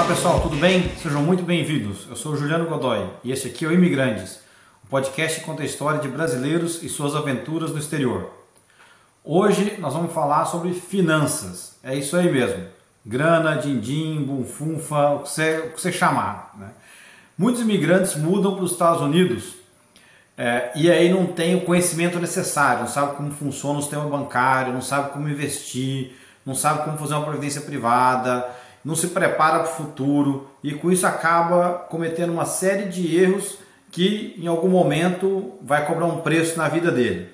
Olá pessoal, tudo bem? Sejam muito bem-vindos. Eu sou o Juliano Godoy e este aqui é o Imigrantes, um podcast que conta a história de brasileiros e suas aventuras no exterior. Hoje nós vamos falar sobre finanças, é isso aí mesmo, grana, din-din, bunfunfa, o que você chamar, né? Muitos imigrantes mudam para os Estados Unidos e aí não tem o conhecimento necessário, não sabe como funciona o sistema bancário, não sabe como investir, não sabe como fazer uma previdência privada, não se prepara para o futuro e com isso acaba cometendo uma série de erros que em algum momento vai cobrar um preço na vida dele.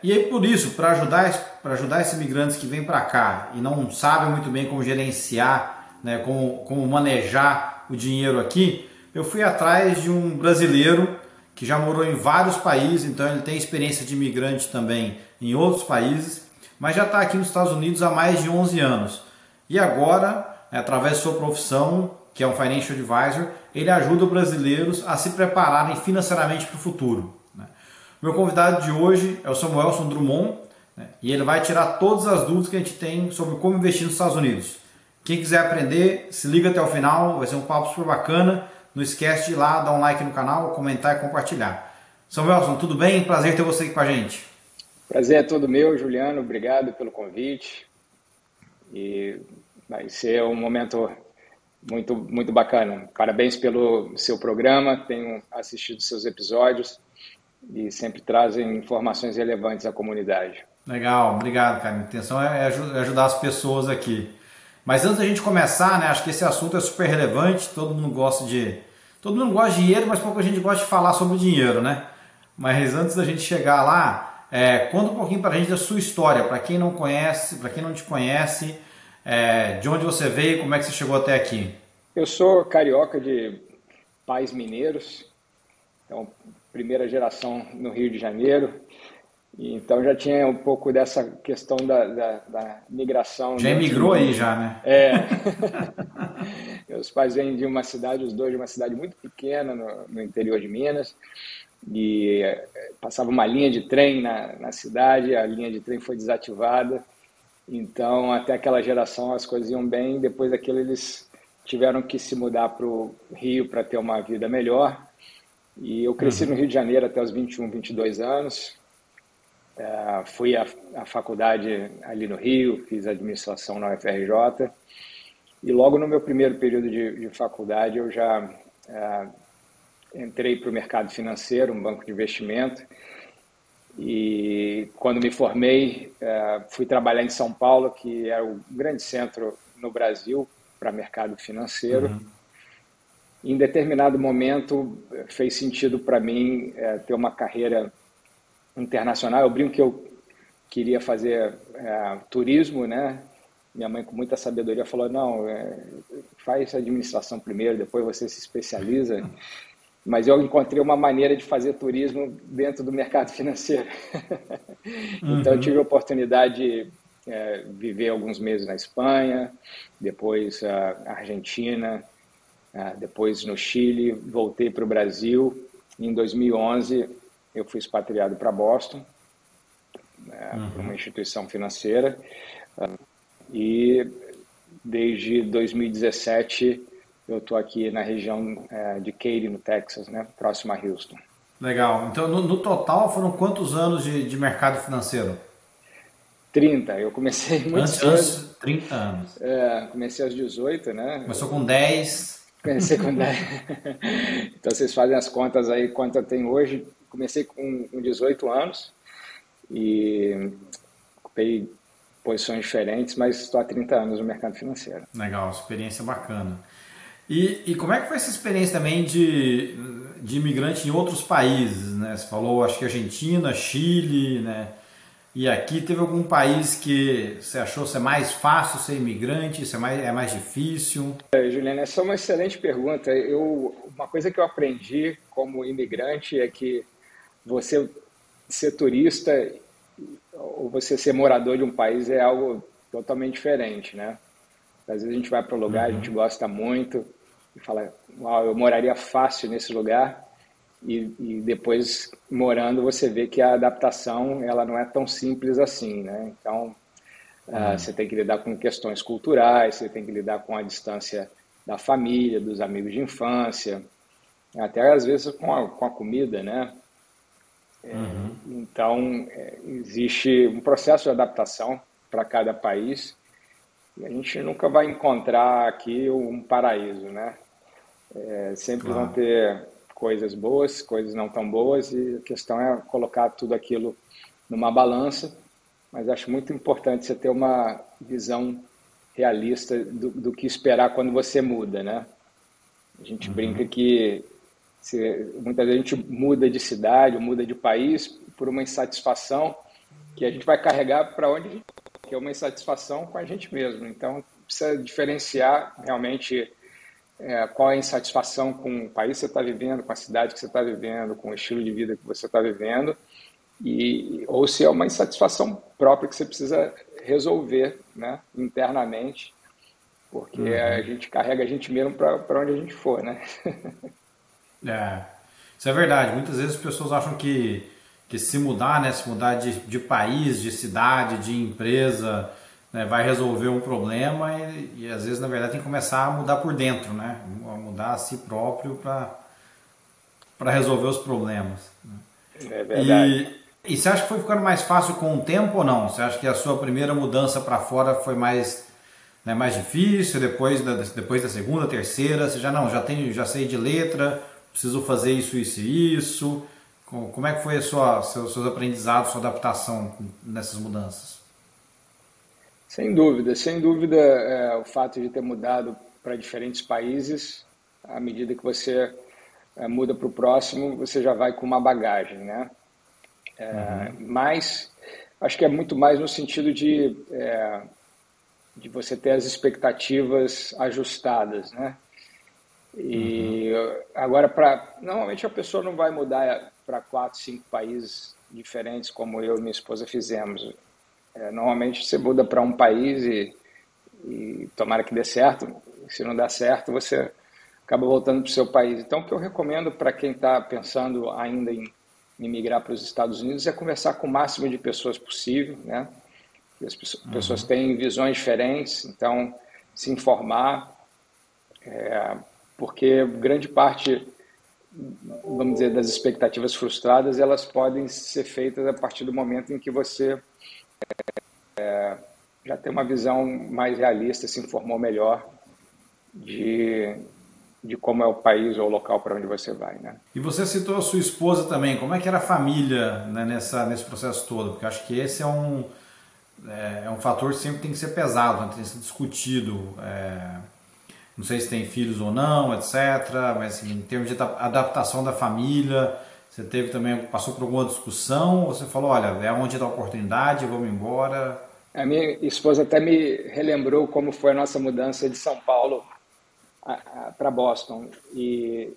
E aí por isso, para ajudar esses imigrantes que vêm para cá e não sabem muito bem como gerenciar, né, como manejar o dinheiro aqui, eu fui atrás de um brasileiro que já morou em vários países, então ele tem experiência de imigrante também em outros países, mas já está aqui nos Estados Unidos há mais de 11 anos. E agora, através de sua profissão, que é um Financial Advisor, ele ajuda brasileiros a se prepararem financeiramente para o futuro. Meu convidado de hoje é o Samuelson Drummond, e ele vai tirar todas as dúvidas que a gente tem sobre como investir nos Estados Unidos. Quem quiser aprender, se liga até o final, vai ser um papo super bacana. Não esquece de ir lá, dar um like no canal, comentar e compartilhar. Samuelson, tudo bem? Prazer ter você aqui com a gente. Prazer é todo meu, Juliano. Obrigado pelo convite. E vai ser um momento muito, muito bacana. Parabéns pelo seu programa. Tenho assistido seus episódios e sempre trazem informações relevantes à comunidade. Legal, obrigado, cara. A intenção é ajudar as pessoas aqui. Mas antes da gente começar, né, acho que esse assunto é super relevante, todo mundo gosta de dinheiro, mas pouca gente gosta de falar sobre dinheiro, né? Mas antes da gente chegar lá, conta um pouquinho pra gente da sua história, para quem não conhece, para quem não te conhece, de onde você veio, como é que você chegou até aqui? Eu sou carioca de pais mineiros, então primeira geração no Rio de Janeiro. Então já tinha um pouco dessa questão da migração. Já emigrou aí já, né? Meus pais vêm de uma cidade, os dois de uma cidade muito pequena no interior de Minas, e passava uma linha de trem na cidade, a linha de trem foi desativada, então até aquela geração as coisas iam bem, depois daquilo eles tiveram que se mudar para o Rio para ter uma vida melhor, e eu cresci no Rio de Janeiro até os 21, 22 anos, fui à faculdade ali no Rio, fiz administração na UFRJ, e logo no meu primeiro período de faculdade eu já entrei para o mercado financeiro, um banco de investimento, e quando me formei fui trabalhar em São Paulo, que era o grande centro no Brasil para mercado financeiro. Em determinado momento fez sentido para mim ter uma carreira internacional. Eu brinco que eu queria fazer turismo, né? Minha mãe, com muita sabedoria, falou: não, faz administração primeiro, depois você se especializa. Mas eu encontrei uma maneira de fazer turismo dentro do mercado financeiro. Então eu tive a oportunidade de viver alguns meses na Espanha, depois Argentina, depois no Chile, voltei para o Brasil. Em 2011 eu fui expatriado para Boston, para uma instituição financeira, e desde 2017 eu estou aqui na região de Katy, no Texas, né, próximo a Houston. Legal. Então, no total, foram quantos anos de mercado financeiro? 30. Eu comecei muito cedo. 30 anos. Comecei aos 18, né? Começou com 10. Comecei com 10. Então, vocês fazem as contas aí, quanto eu tenho hoje. Comecei com 18 anos e ocupei posições diferentes, mas estou há 30 anos no mercado financeiro. Legal, experiência bacana. E como é que foi essa experiência também de imigrante em outros países, né? Você falou, acho que Argentina, Chile, né? E aqui teve algum país que você achou ser mais fácil ser imigrante, é mais difícil? Juliana, essa é uma excelente pergunta. Uma coisa que eu aprendi como imigrante é que você ser turista ou você ser morador de um país é algo totalmente diferente, né? Às vezes a gente vai para um lugar, a gente gosta muito e fala: uau, eu moraria fácil nesse lugar. E depois, morando, você vê que a adaptação ela não é tão simples assim, né? Então, Você tem que lidar com questões culturais, você tem que lidar com a distância da família, dos amigos de infância, até às vezes com a comida, né? Então, existe um processo de adaptação para cada país e a gente nunca vai encontrar aqui um paraíso, né? Sempre vão Claro. ter coisas boas, coisas não tão boas e a questão é colocar tudo aquilo numa balança, mas acho muito importante você ter uma visão realista do que esperar quando você muda, né? A gente brinca que muitas vezes a gente muda de cidade, ou muda de país por uma insatisfação que a gente vai carregar para onde a gente for, que é uma insatisfação com a gente mesmo. Então, precisa diferenciar realmente qual é a insatisfação com o país que você está vivendo, com a cidade que você está vivendo, com o estilo de vida que você está vivendo, ou se é uma insatisfação própria que você precisa resolver, né, internamente, porque a gente carrega a gente mesmo para onde a gente for, né? É, isso é verdade. Muitas vezes as pessoas acham que se mudar, né, se mudar de país, de cidade, de empresa, né, vai resolver um problema e às vezes na verdade tem que começar a mudar por dentro, né, a mudar a si próprio para resolver os problemas. É verdade. E você acha que foi ficando mais fácil com o tempo ou não? Você acha que a sua primeira mudança para fora foi mais, né, mais difícil, depois da segunda, terceira, você já não, já sei de letra, preciso fazer isso, isso e isso. Como é que foi seus aprendizados, sua adaptação nessas mudanças? Sem dúvida, o fato de ter mudado para diferentes países, à medida que você muda para o próximo, você já vai com uma bagagem, né? Mas acho que é muito mais no sentido de você ter as expectativas ajustadas, né? E agora, normalmente a pessoa não vai mudar para 4, 5 países diferentes como eu e minha esposa fizemos. Normalmente você muda para um país e tomara que dê certo. Se não dá certo, você acaba voltando para o seu país. Então, o que eu recomendo para quem está pensando ainda em migrar para os Estados Unidos é conversar com o máximo de pessoas possível, né? As pessoas têm visões diferentes, então se informar, porque grande parte, vamos dizer, das expectativas frustradas, elas podem ser feitas a partir do momento em que você já tem uma visão mais realista, se informou melhor de como é o país ou o local para onde você vai, né? E você citou a sua esposa também, como é que era a família, né, nesse processo todo? Porque eu acho que esse é um fator que sempre tem que ser pesado, né, tem que ser discutido. Não sei se tem filhos ou não, etc. Mas assim, em termos de adaptação da família, você passou por alguma discussão? Ou você falou, olha, é onde dá a oportunidade, vamos embora? A minha esposa até me relembrou como foi a nossa mudança de São Paulo para Boston. E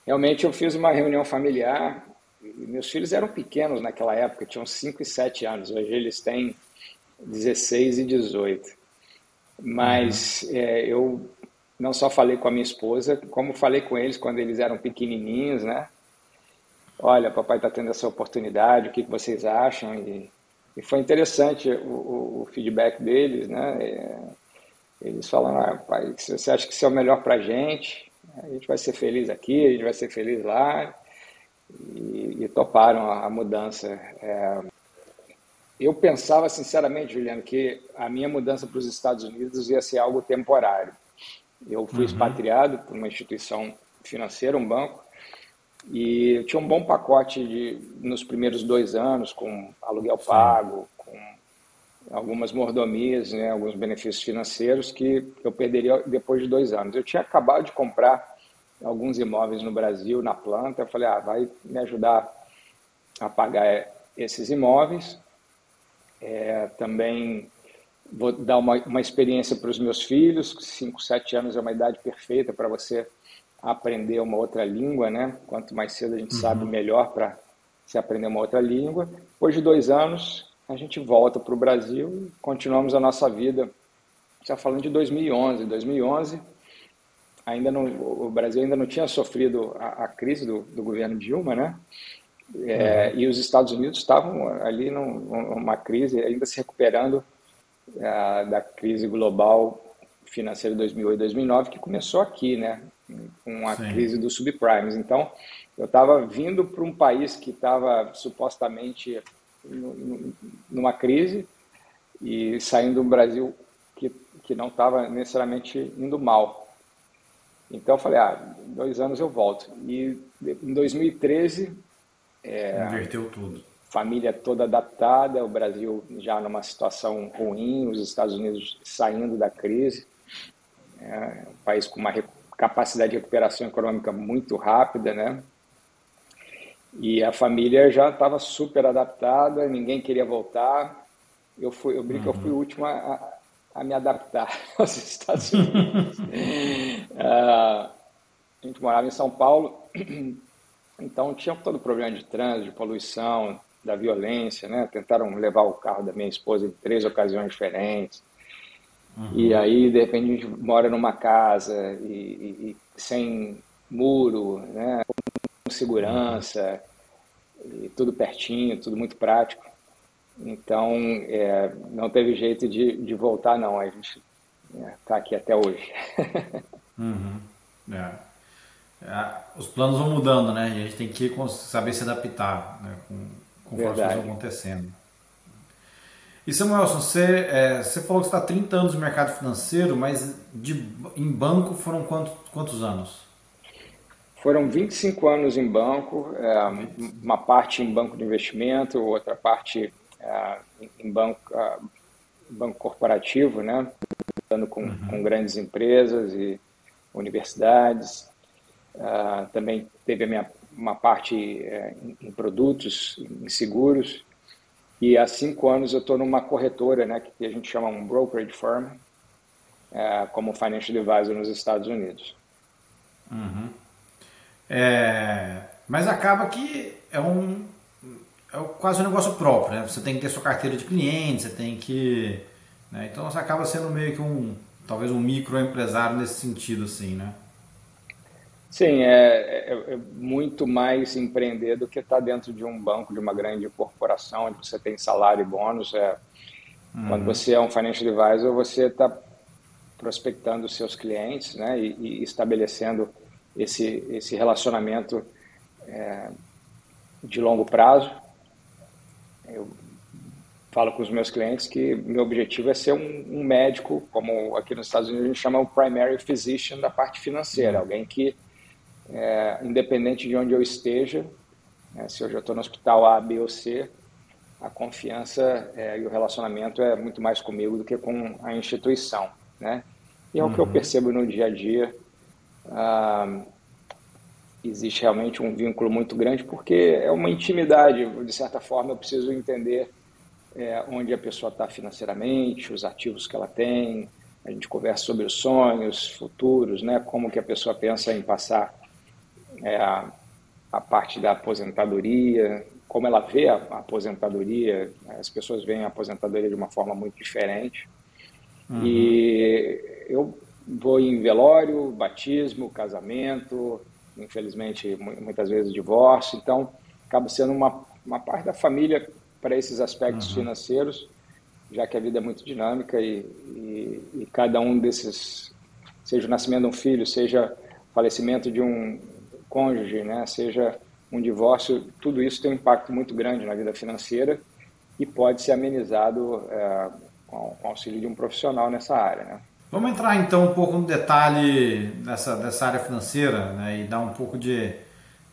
realmente eu fiz uma reunião familiar. E meus filhos eram pequenos naquela época, tinham 5 e 7 anos. Hoje eles têm 16 e 18. Mas eu não só falei com a minha esposa, como falei com eles quando eles eram pequenininhos, né? Olha, papai está tendo essa oportunidade, o que vocês acham? E foi interessante o feedback deles, né? Eles falam, pai, se você acha que isso é o melhor para a gente vai ser feliz aqui, a gente vai ser feliz lá, e toparam a mudança. Eu pensava, sinceramente, Juliano, que a minha mudança para os Estados Unidos ia ser algo temporário. Eu fui expatriado por uma instituição financeira, um banco, e eu tinha um bom pacote nos primeiros 2 anos, com aluguel pago, com algumas mordomias, né, alguns benefícios financeiros que eu perderia depois de 2 anos. Eu tinha acabado de comprar alguns imóveis no Brasil, na planta. Eu falei, vai me ajudar a pagar esses imóveis. Também vou dar uma experiência para os meus filhos. 5, 7 anos é uma idade perfeita para você aprender uma outra língua, né? Quanto mais cedo a gente sabe, melhor para se aprender uma outra língua. Depois de 2 anos, a gente volta para o Brasil e continuamos a nossa vida. Já falando de 2011. 2011, o Brasil ainda não tinha sofrido a crise do governo Dilma, né? E os Estados Unidos estavam ali numa crise, ainda se recuperando da crise global financeira de 2008, 2009, que começou aqui, né, com a Sim. crise dos subprimes. Então, eu estava vindo para um país que estava supostamente numa crise e saindo do Brasil que não estava necessariamente indo mal. Então, eu falei, 2 anos eu volto. E em 2013, Inverteu tudo. família toda adaptada, o Brasil já numa situação ruim, os Estados Unidos saindo da crise, um país com uma capacidade de recuperação econômica muito rápida, né? E a família já estava super adaptada, ninguém queria voltar. Eu brinco que eu fui o último a me adaptar aos Estados Unidos. A gente morava em São Paulo, então tinha todo o problema de trânsito, de poluição, da violência, né? Tentaram levar o carro da minha esposa em 3 ocasiões diferentes. E aí, de repente, a gente mora numa casa e sem muro, né? Com segurança, e tudo pertinho, tudo muito prático. Então, não teve jeito de voltar, não. A gente está aqui até hoje. É. Os planos vão mudando, né? E a gente tem que saber se adaptar, né? Conforme as coisas vão Verdade. acontecendo. E Samuelson, você falou que está há 30 anos no mercado financeiro, mas em banco foram quantos anos? Foram 25 anos em banco, 25. uma parte em banco de investimento, outra parte em banco corporativo, né? Trabalhando com grandes empresas e universidades. Também teve uma parte em produtos, em seguros. E há 5 anos eu estou numa corretora, né, que a gente chama um brokerage firm, como financial advisor nos Estados Unidos. Mas acaba que é quase um negócio próprio, né? Você tem que ter sua carteira de clientes, você tem que, né? Então você acaba sendo meio que talvez um microempresário nesse sentido, assim, né? Sim, é muito mais empreender do que estar dentro de um banco, de uma grande corporação, onde você tem salário e bônus. Quando você é um financial advisor, você está prospectando os seus clientes, né, e estabelecendo esse relacionamento de longo prazo. Eu falo com os meus clientes que meu objetivo é ser um médico, como aqui nos Estados Unidos a gente chama o primary physician da parte financeira, alguém que, independente de onde eu esteja, né, se eu já estou no hospital A, B ou C, a confiança e o relacionamento é muito mais comigo do que com a instituição, né? E é o que eu percebo no dia a dia. Existe realmente um vínculo muito grande porque é uma intimidade. De certa forma, eu preciso entender onde a pessoa está financeiramente, os ativos que ela tem. A gente conversa sobre os sonhos futuros, né? Como que a pessoa pensa em passar a parte da aposentadoria, como ela vê a aposentadoria. As pessoas veem a aposentadoria de uma forma muito diferente. E eu vou em velório, batismo, casamento, infelizmente muitas vezes divórcio, então acaba sendo uma parte da família para esses aspectos financeiros, já que a vida é muito dinâmica e cada um desses, seja o nascimento de um filho, seja o falecimento de um cônjuge, né, seja um divórcio, tudo isso tem um impacto muito grande na vida financeira e pode ser amenizado com o auxílio de um profissional nessa área, né? Vamos entrar então um pouco no detalhe dessa área financeira, né, e dar um pouco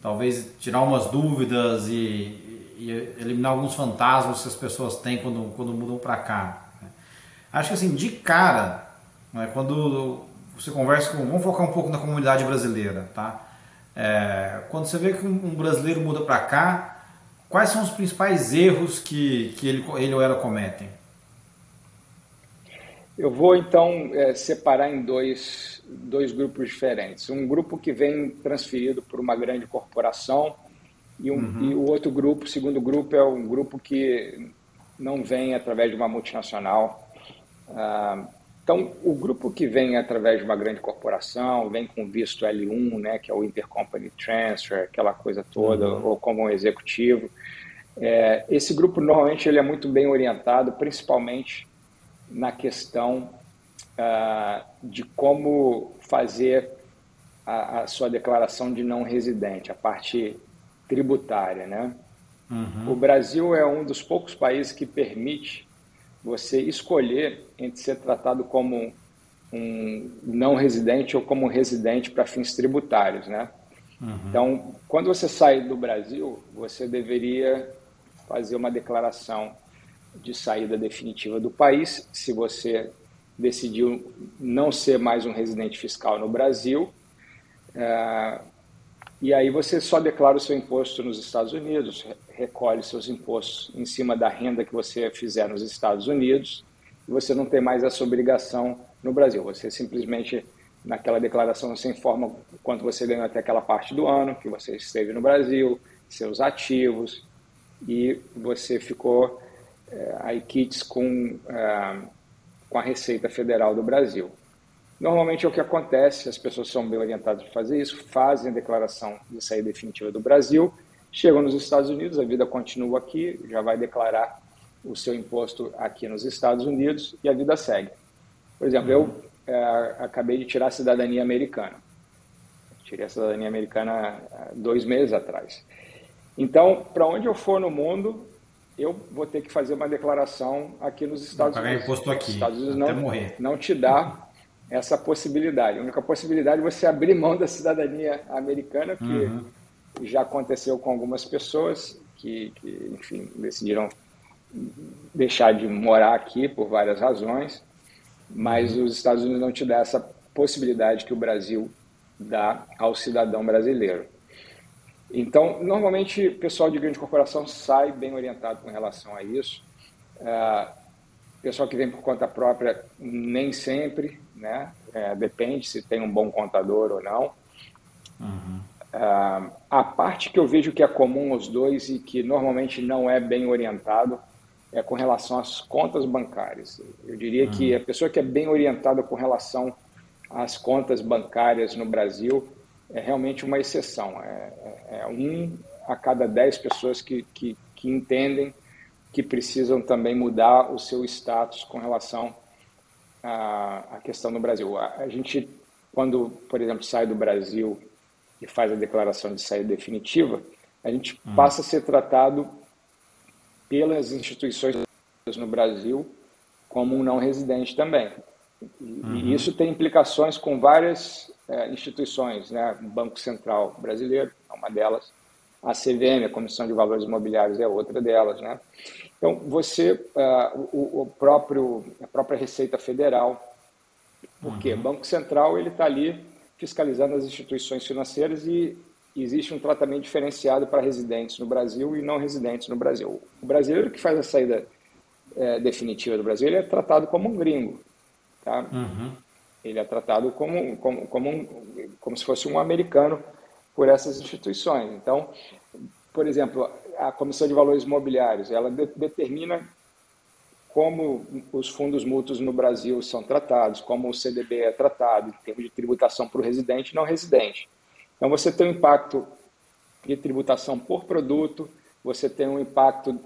talvez tirar umas dúvidas e eliminar alguns fantasmas que as pessoas têm quando mudam para cá, né? Acho que assim, de cara, né, quando você conversa vamos focar um pouco na comunidade brasileira, tá? Quando você vê que um brasileiro muda para cá, quais são os principais erros que ele ou ela cometem? Eu vou então separar em dois grupos diferentes. Um grupo que vem transferido por uma grande corporação e o outro grupo, o segundo grupo, é um grupo que não vem através de uma multinacional. Então, o grupo que vem através de uma grande corporação, vem com visto L1, né, que é o Intercompany Transfer, aquela coisa toda, ou como um executivo. Esse grupo, normalmente, ele é muito bem orientado, principalmente na questão de como fazer a sua declaração de não residente, a parte tributária, né? O Brasil é um dos poucos países que permite você escolher entre ser tratado como um não residente ou como residente para fins tributários, né? Então, quando você sai do Brasil, você deveria fazer uma declaração de saída definitiva do país, se você decidiu não ser mais um residente fiscal no Brasil, e aí você só declara o seu imposto nos Estados Unidos, recolhe seus impostos em cima da renda que você fizer nos Estados Unidos, e você não tem mais essa obrigação no Brasil. Você simplesmente, naquela declaração, você informa quanto você ganhou até aquela parte do ano, que você esteve no Brasil, seus ativos, e você ficou aí quites com a Receita Federal do Brasil. Normalmente é o que acontece, as pessoas são bem orientadas para fazer isso, fazem a declaração de saída definitiva do Brasil, chegam nos Estados Unidos, a vida continua aqui, já vai declarar o seu imposto aqui nos Estados Unidos e a vida segue. Por exemplo, eu acabei de tirar a cidadania americana. Tirei a cidadania americana há 2 meses atrás. Então, para onde eu for no mundo, eu vou ter que fazer uma declaração aqui nos Estados Unidos. Pagar imposto aqui, os Estados Unidos até morrer. Não te dá essa possibilidade. A única possibilidade é você abrir mão da cidadania americana, que já aconteceu com algumas pessoas que, enfim, decidiram deixar de morar aqui por várias razões, mas os Estados Unidos não te dá essa possibilidade que o Brasil dá ao cidadão brasileiro. Então, normalmente, o pessoal de grande corporação sai bem orientado com relação a isso. Pessoal que vem por conta própria, nem sempre, né? Depende se tem um bom contador ou não. A parte que eu vejo que é comum aos dois e que normalmente não é bem orientado é com relação às contas bancárias. Eu diria que a pessoa que é bem orientada com relação às contas bancárias no Brasil é realmente uma exceção. É 1 a cada 10 pessoas que entendem que precisam também mudar o seu status com relação à questão no Brasil. A gente, quando, por exemplo, sai do Brasil e faz a declaração de saída definitiva, a gente passa a ser tratado pelas instituições no Brasil como um não residente também. E isso tem implicações com várias instituições, né? O Banco Central Brasileiro é uma delas, a CVM, a Comissão de Valores Imobiliários, é outra delas, né? Então, a própria Receita Federal, porque o Banco Central ele está ali fiscalizando as instituições financeiras e existe um tratamento diferenciado para residentes no Brasil e não residentes no Brasil. O brasileiro que faz a saída definitiva do Brasil, ele é tratado como um gringo, tá? Ele é tratado como se fosse um americano por essas instituições. Então, por exemplo, a Comissão de Valores Imobiliários, ela determina como os fundos mútuos no Brasil são tratados, como o CDB é tratado em termos de tributação para o residente e não residente. Então, você tem um impacto de tributação por produto, você tem um impacto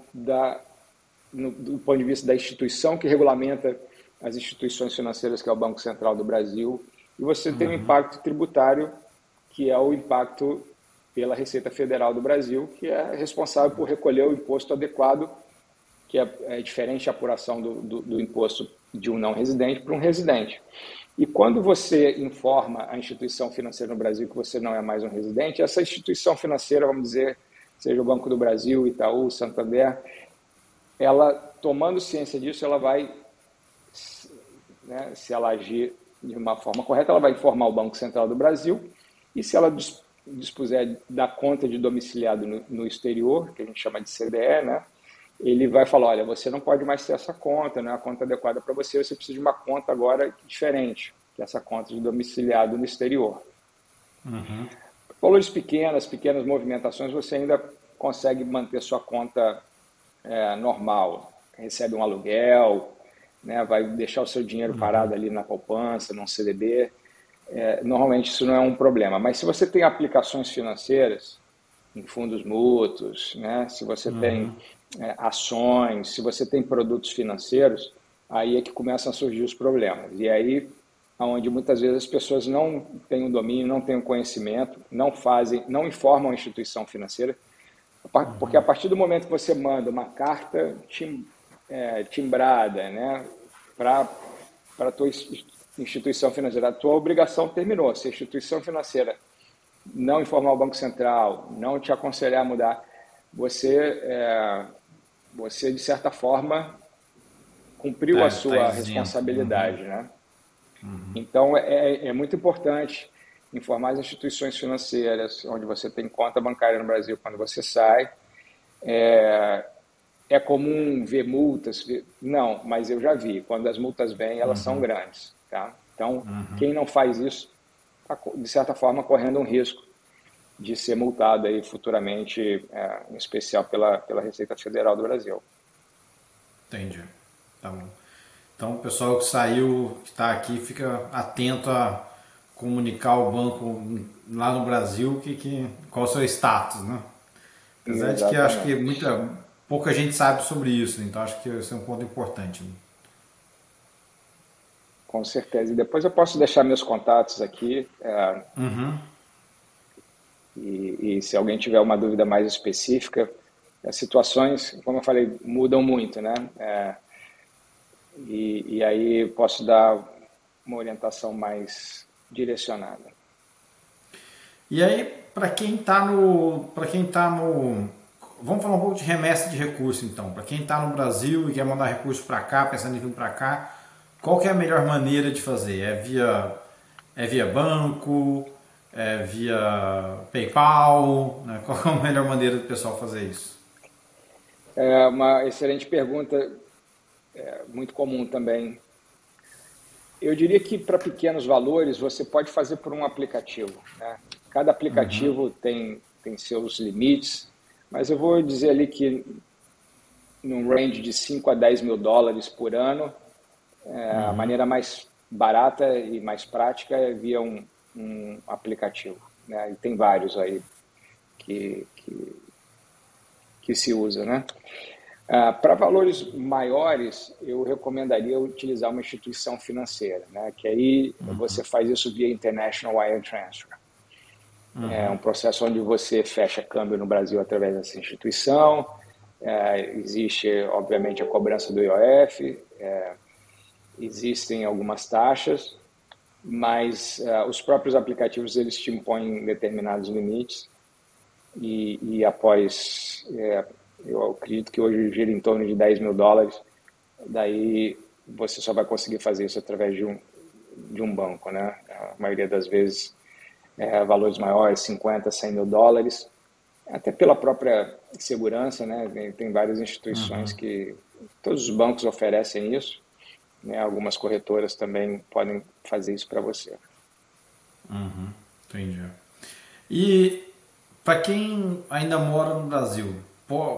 do ponto de vista da instituição que regulamenta as instituições financeiras, que é o Banco Central do Brasil, e você tem um impacto tributário, que é o impacto pela Receita Federal do Brasil, que é responsável por recolher o imposto adequado, que é diferente a apuração do imposto de um não residente para um residente. E quando você informa a instituição financeira no Brasil que você não é mais um residente, essa instituição financeira, vamos dizer, seja o Banco do Brasil, Itaú, Santander, ela, tomando ciência disso, ela vai, né, se ela agir de uma forma correta, ela vai informar o Banco Central do Brasil, e se ela dispuser da conta de domiciliado no exterior, que a gente chama de CDE, né, ele vai falar, olha, você não pode mais ter essa conta, não é a conta adequada para você, você precisa de uma conta agora diferente, que é essa conta de domiciliado no exterior. Valores pequenas movimentações, você ainda consegue manter sua conta normal, recebe um aluguel, né, vai deixar o seu dinheiro parado ali na poupança, num CDB, normalmente isso não é um problema. Mas se você tem aplicações financeiras em fundos mútuos, né, se você tem ações, se você tem produtos financeiros, aí é que começam a surgir os problemas. E aí, onde muitas vezes as pessoas não têm o domínio, não têm o conhecimento, não fazem, não informam a instituição financeira, porque a partir do momento que você manda uma carta timbrada, né, para a tua instituição financeira, a tua obrigação terminou. Se a instituição financeira não informar o Banco Central, não te aconselhar a mudar, você de certa forma, cumpriu a Tá sua isento. Uhum. responsabilidade, né? Então, é muito importante informar as instituições financeiras, onde você tem conta bancária no Brasil quando você sai. É comum ver multas? Não, mas eu já vi. Quando as multas vêm, elas são grandes, tá? Então, quem não faz isso, está, de certa forma, correndo um risco de ser multado aí futuramente, em especial pela Receita Federal do Brasil. Entendi. Tá bom. Então, o pessoal que saiu, que está aqui, fica atento a comunicar ao banco lá no Brasil qual é o seu status, né? Apesar de que acho que Exatamente. pouca gente sabe sobre isso, então acho que esse é um ponto importante. Né? Com certeza. E depois eu posso deixar meus contatos aqui. E se alguém tiver uma dúvida mais específica, as situações, como eu falei, mudam muito, né? E aí posso dar uma orientação mais direcionada. E aí, para quem tá no, vamos falar um pouco de remessa de recurso então. Para quem está no Brasil e quer mandar recurso para cá, pensando em vir para cá, qual que é a melhor maneira de fazer? É via banco? É via PayPal? Né? Qual é a melhor maneira do pessoal fazer isso? É uma excelente pergunta, muito comum também. Eu diria que para pequenos valores você pode fazer por um aplicativo, né? Cada aplicativo tem seus limites, mas eu vou dizer ali que num range de 5 a 10 mil dólares por ano, a maneira mais barata e mais prática é via um aplicativo, né? E tem vários aí que, que, que se usa, né? Para valores maiores, eu recomendaria utilizar uma instituição financeira, né? Que aí você faz isso via International Wire Transfer. É um processo onde você fecha câmbio no Brasil através dessa instituição. Existe, obviamente, a cobrança do IOF, existem algumas taxas, mas os próprios aplicativos eles te impõem determinados limites e após, eu acredito que hoje gira em torno de 10 mil dólares, daí você só vai conseguir fazer isso através de um banco, né? A maioria das vezes valores maiores, 50, 100 mil dólares, até pela própria segurança, né? Tem várias instituições que, todos os bancos oferecem isso, né? Algumas corretoras também podem fazer isso para você. Entendi. E para quem ainda mora no Brasil,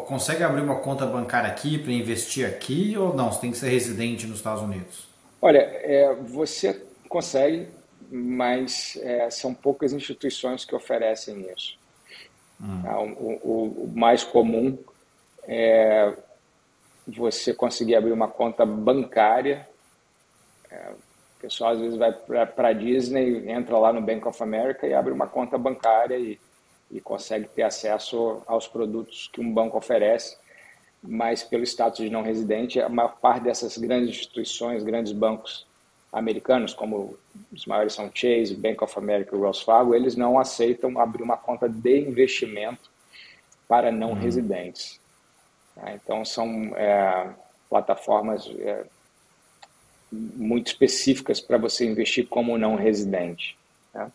consegue abrir uma conta bancária aqui para investir aqui ou não? Você tem que ser residente nos Estados Unidos? Olha, você consegue, mas são poucas instituições que oferecem isso. Tá? O mais comum é você conseguir abrir uma conta bancária. O pessoal às vezes vai para a Disney, entra lá no Bank of America e abre uma conta bancária e consegue ter acesso aos produtos que um banco oferece, mas pelo status de não residente, a maior parte dessas grandes instituições, grandes bancos americanos, como os maiores são Chase, Bank of America e Wells Fargo, eles não aceitam abrir uma conta de investimento para não residentes. Então, são plataformas muito específicas para você investir como não residente. Né?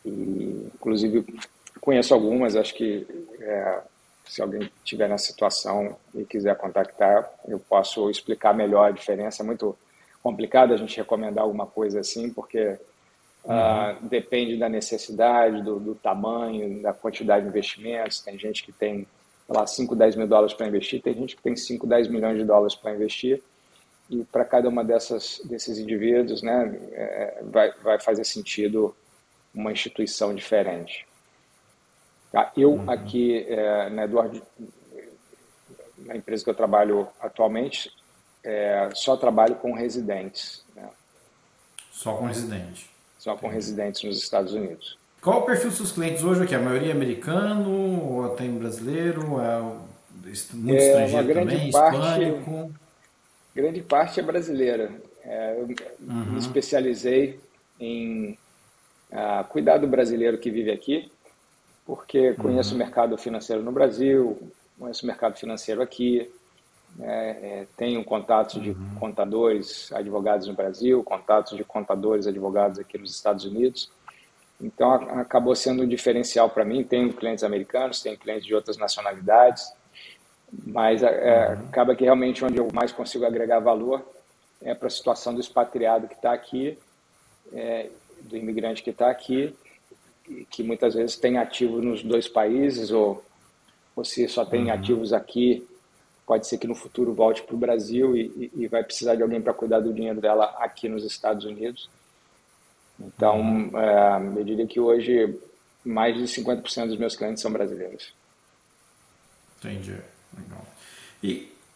E, inclusive, conheço algumas, acho que se alguém estiver na situação e quiser contactar, eu posso explicar melhor a diferença. É muito complicado a gente recomendar alguma coisa assim, porque depende da necessidade, do tamanho, da quantidade de investimentos. Tem gente que tem, sei lá, 5, 10 mil dólares para investir, tem gente que tem 5, 10 milhões de dólares para investir, e para cada uma desses indivíduos, né, vai fazer sentido uma instituição diferente. Tá? Eu aqui na Eduardo, na empresa que eu trabalho atualmente, só trabalho com residentes, né? Só com residente. Só com residentes nos Estados Unidos. Qual o perfil dos seus clientes hoje aqui? A maioria é americano ou tem brasileiro? Muito estrangeiro também, hispânico? Grande parte é brasileira. Eu me especializei em cuidar do brasileiro que vive aqui, porque conheço o mercado financeiro no Brasil, conheço o mercado financeiro aqui, tenho contatos de contadores, advogados no Brasil, contatos de contadores, advogados aqui nos Estados Unidos. Então, acabou sendo um diferencial para mim. Tenho clientes americanos, tenho clientes de outras nacionalidades, mas acaba que realmente onde eu mais consigo agregar valor é para a situação do expatriado que está aqui, do imigrante que está aqui, que muitas vezes tem ativo nos dois países, ou se só tem ativos aqui, pode ser que no futuro volte para o Brasil e vai precisar de alguém para cuidar do dinheiro dela aqui nos Estados Unidos. Então, eu diria que hoje mais de 50% dos meus clientes são brasileiros. Entendi. Legal.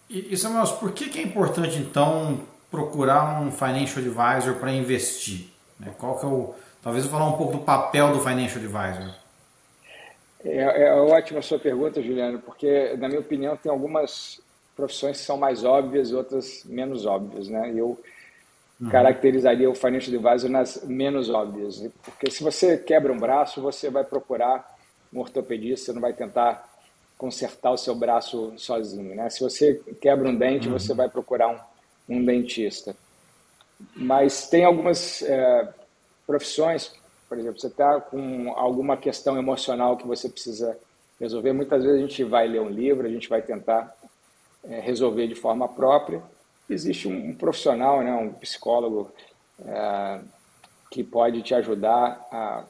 E Samuel, por que é importante, então, procurar um financial advisor para investir? Qual que talvez eu falar um pouco do papel do financial advisor. É ótima a sua pergunta, Juliano, porque, na minha opinião, tem algumas profissões que são mais óbvias, outras menos óbvias, né? Eu caracterizaria o financial advisor nas menos óbvias, porque se você quebra um braço, você vai procurar um ortopedista, você não vai tentar consertar o seu braço sozinho, né? Se você quebra um dente, você vai procurar um dentista. Mas tem algumas profissões, por exemplo, você está com alguma questão emocional que você precisa resolver. Muitas vezes a gente vai ler um livro, a gente vai tentar resolver de forma própria. Existe um profissional, né, um psicólogo, que pode te ajudar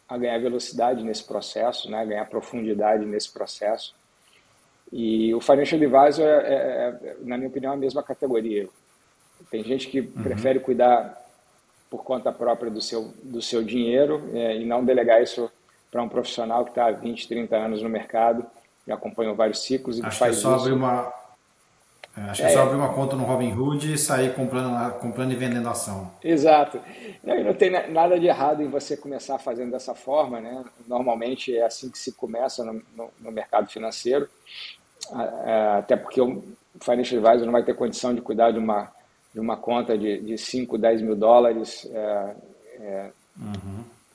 a ganhar velocidade nesse processo, né, ganhar profundidade nesse processo. E o financial advisor na minha opinião, é a mesma categoria. Tem gente que prefere cuidar por conta própria do seu dinheiro e não delegar isso para um profissional que está há 20, 30 anos no mercado e acompanhou vários ciclos e Acho que é só abrir uma conta no Robinhood e sair comprando e vendendo ação. Exato. Não tem nada de errado em você começar fazendo dessa forma, né? Normalmente é assim que se começa no mercado financeiro, até porque o financial advisor não vai ter condição de cuidar de uma conta de 5, 10 mil dólares,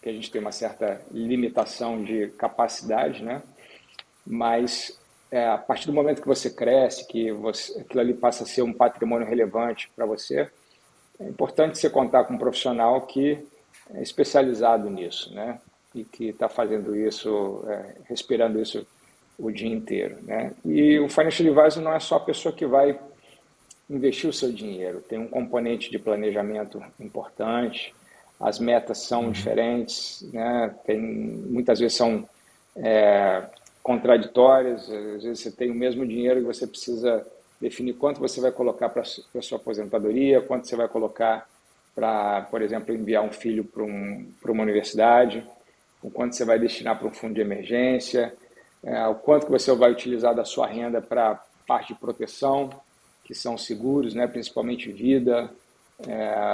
que a gente tem uma certa limitação de capacidade, né? Mas a partir do momento que você cresce, que aquilo ali passa a ser um patrimônio relevante para você, é importante você contar com um profissional que é especializado nisso, né? E que está fazendo isso, respirando isso o dia inteiro, né? E o financial advisor não é só a pessoa que vai investir o seu dinheiro, tem um componente de planejamento importante, as metas são diferentes, né? Muitas vezes são contraditórias, às vezes você tem o mesmo dinheiro e você precisa definir quanto você vai colocar para a sua aposentadoria, quanto você vai colocar para, por exemplo, enviar um filho para uma universidade, o quanto você vai destinar para um fundo de emergência, o quanto que você vai utilizar da sua renda para parte de proteção, que são seguros, né, principalmente vida,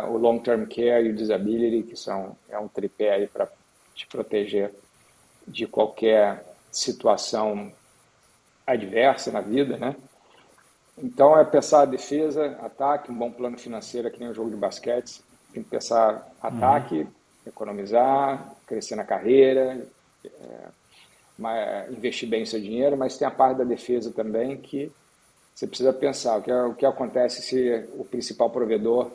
o long-term care e o disability, que é um tripé aí para te proteger de qualquer situação adversa na vida, né? Então é pensar a defesa, ataque, um bom plano financeiro, que nem um jogo de basquete. Tem que pensar ataque, economizar, crescer na carreira, investir bem o seu dinheiro, mas tem a parte da defesa também que você precisa pensar o que acontece se o principal provedor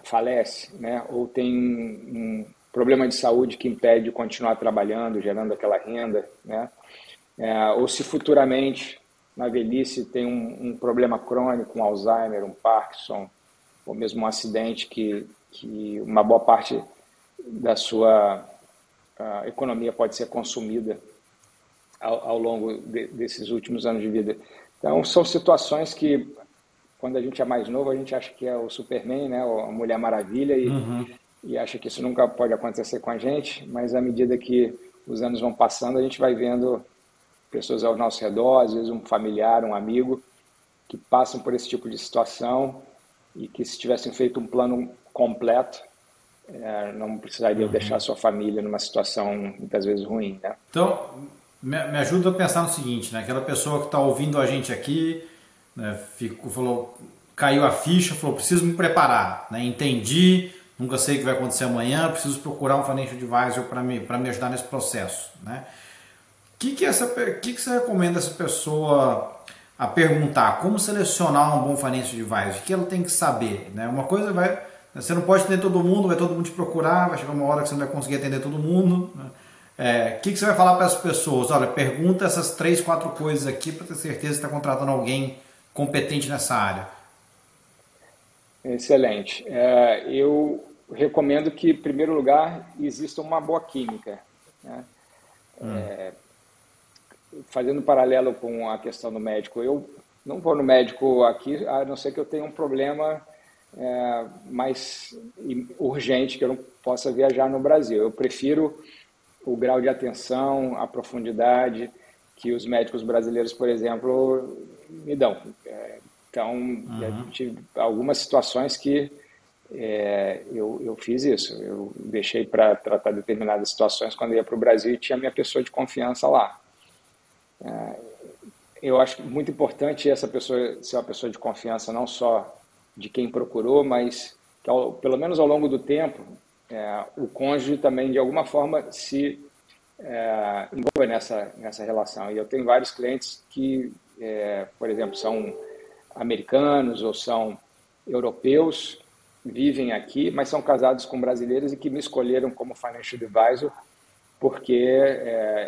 falece, né? Ou tem um problema de saúde que impede de continuar trabalhando, gerando aquela renda, né? Ou se futuramente, na velhice, tem um problema crônico, um Alzheimer, um Parkinson, ou mesmo um acidente que uma boa parte da sua economia pode ser consumida ao longo desses últimos anos de vida. Então, são situações que, quando a gente é mais novo, a gente acha que é o Superman, né, a Mulher Maravilha, e acha que isso nunca pode acontecer com a gente, mas à medida que os anos vão passando, a gente vai vendo pessoas ao nosso redor, às vezes um familiar, um amigo, que passam por esse tipo de situação e que se tivessem feito um plano completo, não precisariam deixar a sua família numa situação muitas vezes ruim, né? Então, me ajuda a pensar no seguinte, né? Aquela pessoa que está ouvindo a gente aqui, né, falou, caiu a ficha, falou, preciso me preparar, né? Entendi, nunca sei o que vai acontecer amanhã, preciso procurar um financial advisor para me ajudar nesse processo, né? O que você recomenda essa pessoa a perguntar? Como selecionar um bom financial advisor? O que ela tem que saber, né? Uma coisa você não pode atender todo mundo, vai todo mundo te procurar, vai chegar uma hora que você não vai conseguir atender todo mundo, né? O que você vai falar para as pessoas? Olha, pergunta essas 3, 4 coisas aqui para ter certeza que está contratando alguém competente nessa área. Excelente. Eu recomendo que, em primeiro lugar, exista uma boa química, né? Fazendo um paralelo com a questão do médico, eu não vou no médico aqui, a não ser que eu tenha um problema mais urgente, que eu não possa viajar no Brasil. Eu prefiro o grau de atenção, a profundidade que os médicos brasileiros, por exemplo, me dão. Então, eu tive algumas situações que eu fiz isso. Eu deixei para tratar determinadas situações quando eu ia para o Brasil e tinha minha pessoa de confiança lá. Eu acho muito importante essa pessoa ser uma pessoa de confiança, não só de quem procurou, mas que, pelo menos ao longo do tempo, o cônjuge também, de alguma forma, se envolve nessa relação. E eu tenho vários clientes que, por exemplo, são americanos ou são europeus, vivem aqui, mas são casados com brasileiros e que me escolheram como financial advisor porque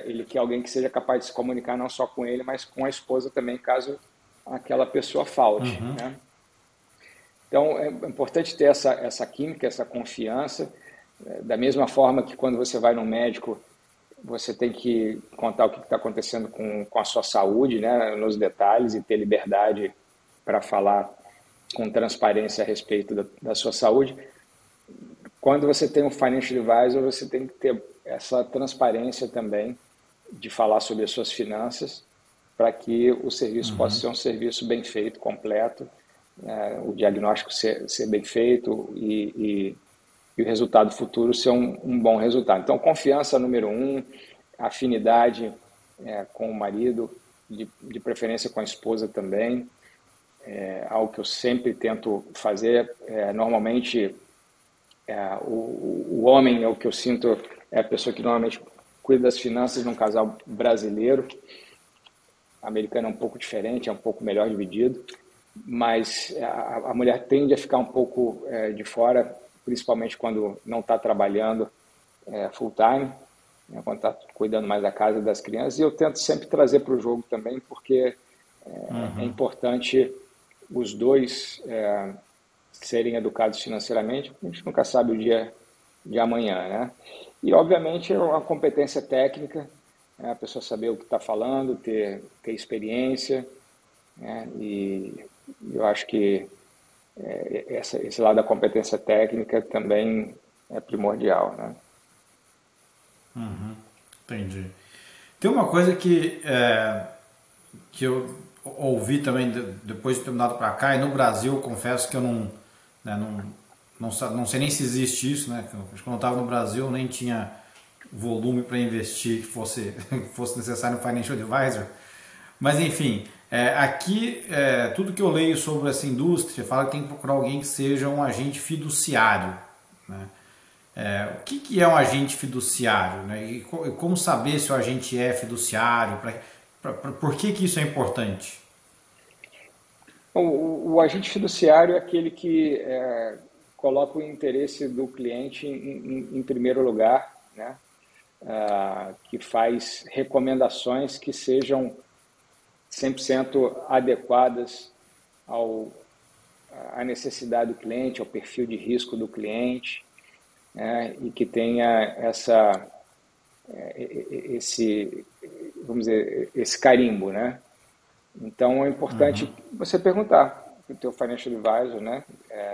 ele quer alguém que seja capaz de se comunicar não só com ele, mas com a esposa também, caso aquela pessoa falte, né? Então, é importante ter essa química, essa confiança, da mesma forma que quando você vai no médico, você tem que contar o que está acontecendo com a sua saúde, né, nos detalhes, e ter liberdade para falar com transparência a respeito da sua saúde. Quando você tem um financial advisor, você tem que ter essa transparência também de falar sobre as suas finanças para que o serviço possa ser um serviço bem feito, completo, o diagnóstico ser bem feito e o resultado futuro ser um bom resultado. Então, confiança número 1, afinidade com o marido, de preferência com a esposa também, algo que eu sempre tento fazer. Normalmente, o homem é o que eu sinto, é a pessoa que normalmente cuida das finanças num casal brasileiro. Americano é um pouco diferente, é um pouco melhor dividido, mas a mulher tende a ficar um pouco de fora, principalmente quando não está trabalhando full time, né, quando está cuidando mais da casa e das crianças. E eu tento sempre trazer para o jogo também, porque é importante os dois serem educados financeiramente, porque a gente nunca sabe o dia de amanhã, né? E, obviamente, a competência técnica, a pessoa saber o que está falando, ter experiência, né? E eu acho que esse lado da competência técnica também é primordial, né? Entendi. Tem uma coisa que eu ouvi também depois de ter mudado para cá, e no Brasil, eu confesso que eu não sei nem se existe isso, né? Quando eu estava no Brasil, eu nem tinha volume para investir que fosse necessário um financial advisor. Mas, enfim, aqui, tudo que eu leio sobre essa indústria fala que tem que procurar alguém que seja um agente fiduciário, né? O que é um agente fiduciário, né? E como saber se o agente é fiduciário? Por que isso é importante? O agente fiduciário é aquele que coloca o interesse do cliente em primeiro lugar, né? Que faz recomendações que sejam 100% adequadas à necessidade do cliente, ao perfil de risco do cliente, né? E que tenha vamos dizer, esse carimbo, né? Então, é importante você perguntar para o teu financial advisor, né?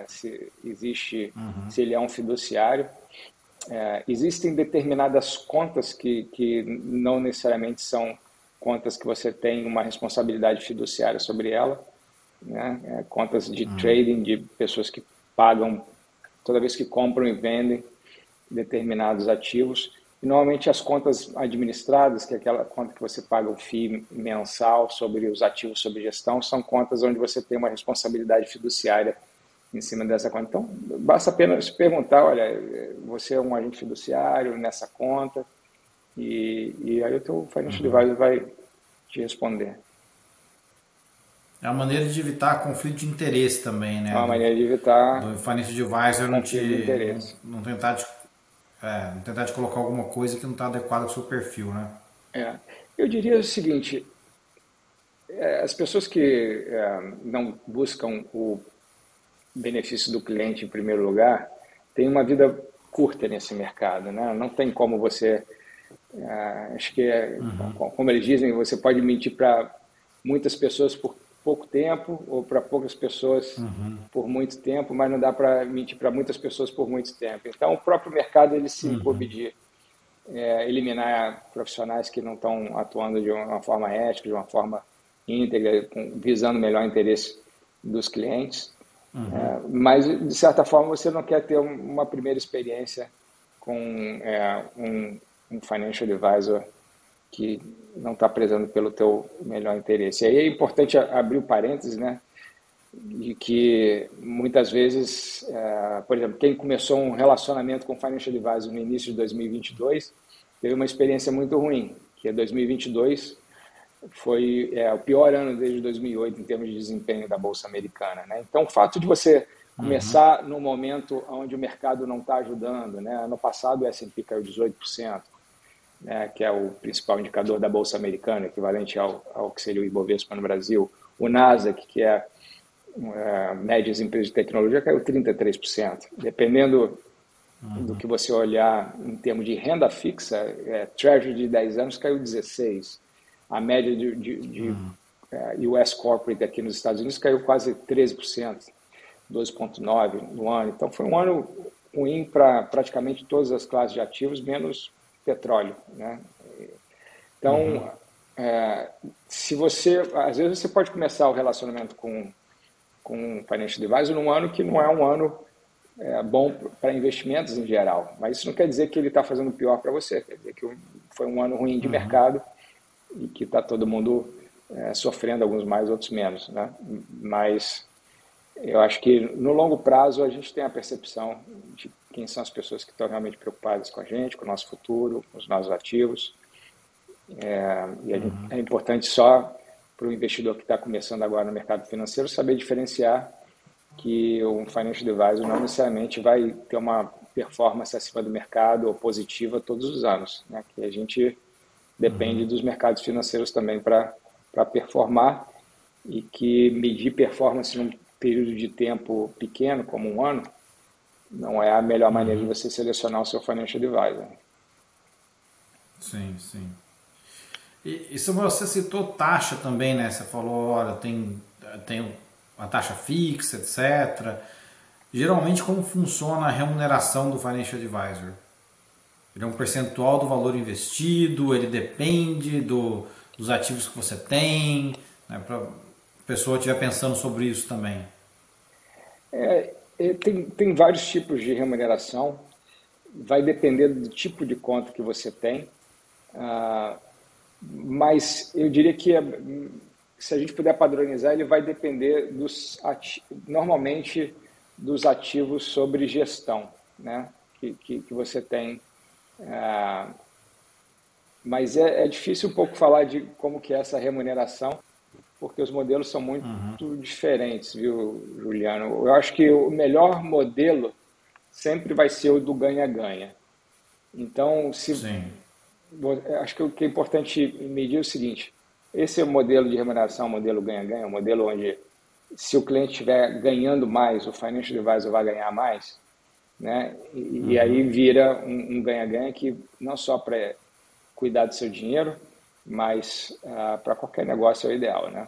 Se existe, se ele é um fiduciário. Existem determinadas contas que não necessariamente são contas que você tem uma responsabilidade fiduciária sobre ela. né? Contas de trading de pessoas que pagam toda vez que compram e vendem determinados ativos. E normalmente as contas administradas, que é aquela conta que você paga o FII mensal sobre os ativos sob gestão, são contas onde você tem uma responsabilidade fiduciária em cima dessa conta. Então, basta apenas perguntar, olha, você é um agente fiduciário nessa conta, e aí o teu financial advisor vai te responder. É uma maneira de evitar conflito de interesse também, É né? uma maneira de evitar Do financial advisor conflito de interesse. não tentar te colocar alguma coisa que não está adequada ao seu perfil, né? Eu diria o seguinte, as pessoas que não buscam o benefício do cliente em primeiro lugar têm uma vida curta nesse mercado, né? Não tem como você, acho que como eles dizem, você pode mentir para muitas pessoas por pouco tempo ou para poucas pessoas por muito tempo, mas não dá para mentir para muitas pessoas por muito tempo. Então, o próprio mercado ele se incumbe de eliminar profissionais que não estão atuando de uma forma ética, de uma forma íntegra, visando o melhor interesse dos clientes. Mas, de certa forma, você não quer ter uma primeira experiência com um financial advisor que não está prezando pelo teu melhor interesse. E aí é importante abrir o parênteses, né, de que muitas vezes, por exemplo, quem começou um relacionamento com financial advisor no início de 2022 teve uma experiência muito ruim, que 2022 foi o pior ano desde 2008 em termos de desempenho da Bolsa Americana, né? Então, o fato de você começar no momento onde o mercado não está ajudando, né? Ano passado o S&P caiu 18%, né? Que é o principal indicador da Bolsa Americana, equivalente ao que seria o Ibovespa no Brasil. O Nasdaq, que é médias empresas de tecnologia, caiu 33%. Dependendo do que você olhar em termos de renda fixa, Treasury de 10 anos caiu 16%. A média de US Corporate aqui nos Estados Unidos caiu quase 13%, 12,9% no ano. Então, foi um ano ruim para praticamente todas as classes de ativos, menos petróleo, né? Então, se você... Às vezes você pode começar o relacionamento com um financial advisor num ano que não é um ano bom para investimentos em geral. Mas isso não quer dizer que ele está fazendo pior para você. Quer dizer que foi um ano ruim de mercado e que está todo mundo sofrendo, alguns mais, outros menos, né? Mas eu acho que no longo prazo a gente tem a percepção de quem são as pessoas que estão realmente preocupadas com a gente, com o nosso futuro, com os nossos ativos. É importante só para o investidor que está começando agora no mercado financeiro saber diferenciar que um financial advisor não necessariamente vai ter uma performance acima do mercado ou positiva todos os anos, né? Que a gente depende dos mercados financeiros também para performar, e que medir performance num período de tempo pequeno, como um ano, não é a melhor maneira de você selecionar o seu financial advisor. Sim, sim. E se você citou taxa também, né? Você falou, olha, tem a taxa fixa, etc. Geralmente, como funciona a remuneração do financial advisor? Ele é um percentual do valor investido, ele depende dos ativos que você tem, né? Para a pessoa estiver pensando sobre isso também. Tem vários tipos de remuneração, vai depender do tipo de conta que você tem, mas eu diria que se a gente puder padronizar, ele vai depender normalmente dos ativos sobre gestão, né, que você tem. Mas é difícil um pouco falar de como que é essa remuneração, porque os modelos são muito diferentes, viu, Juliano? Eu acho que o melhor modelo sempre vai ser o do ganha-ganha. Então, Sim. acho que o que é importante medir é o seguinte: esse é o modelo de remuneração, o modelo ganha-ganha, o modelo onde, se o cliente estiver ganhando mais, o financial advisor vai ganhar mais, né? E aí vira um ganha-ganha que não só para cuidar do seu dinheiro, mas para qualquer negócio é o ideal, né?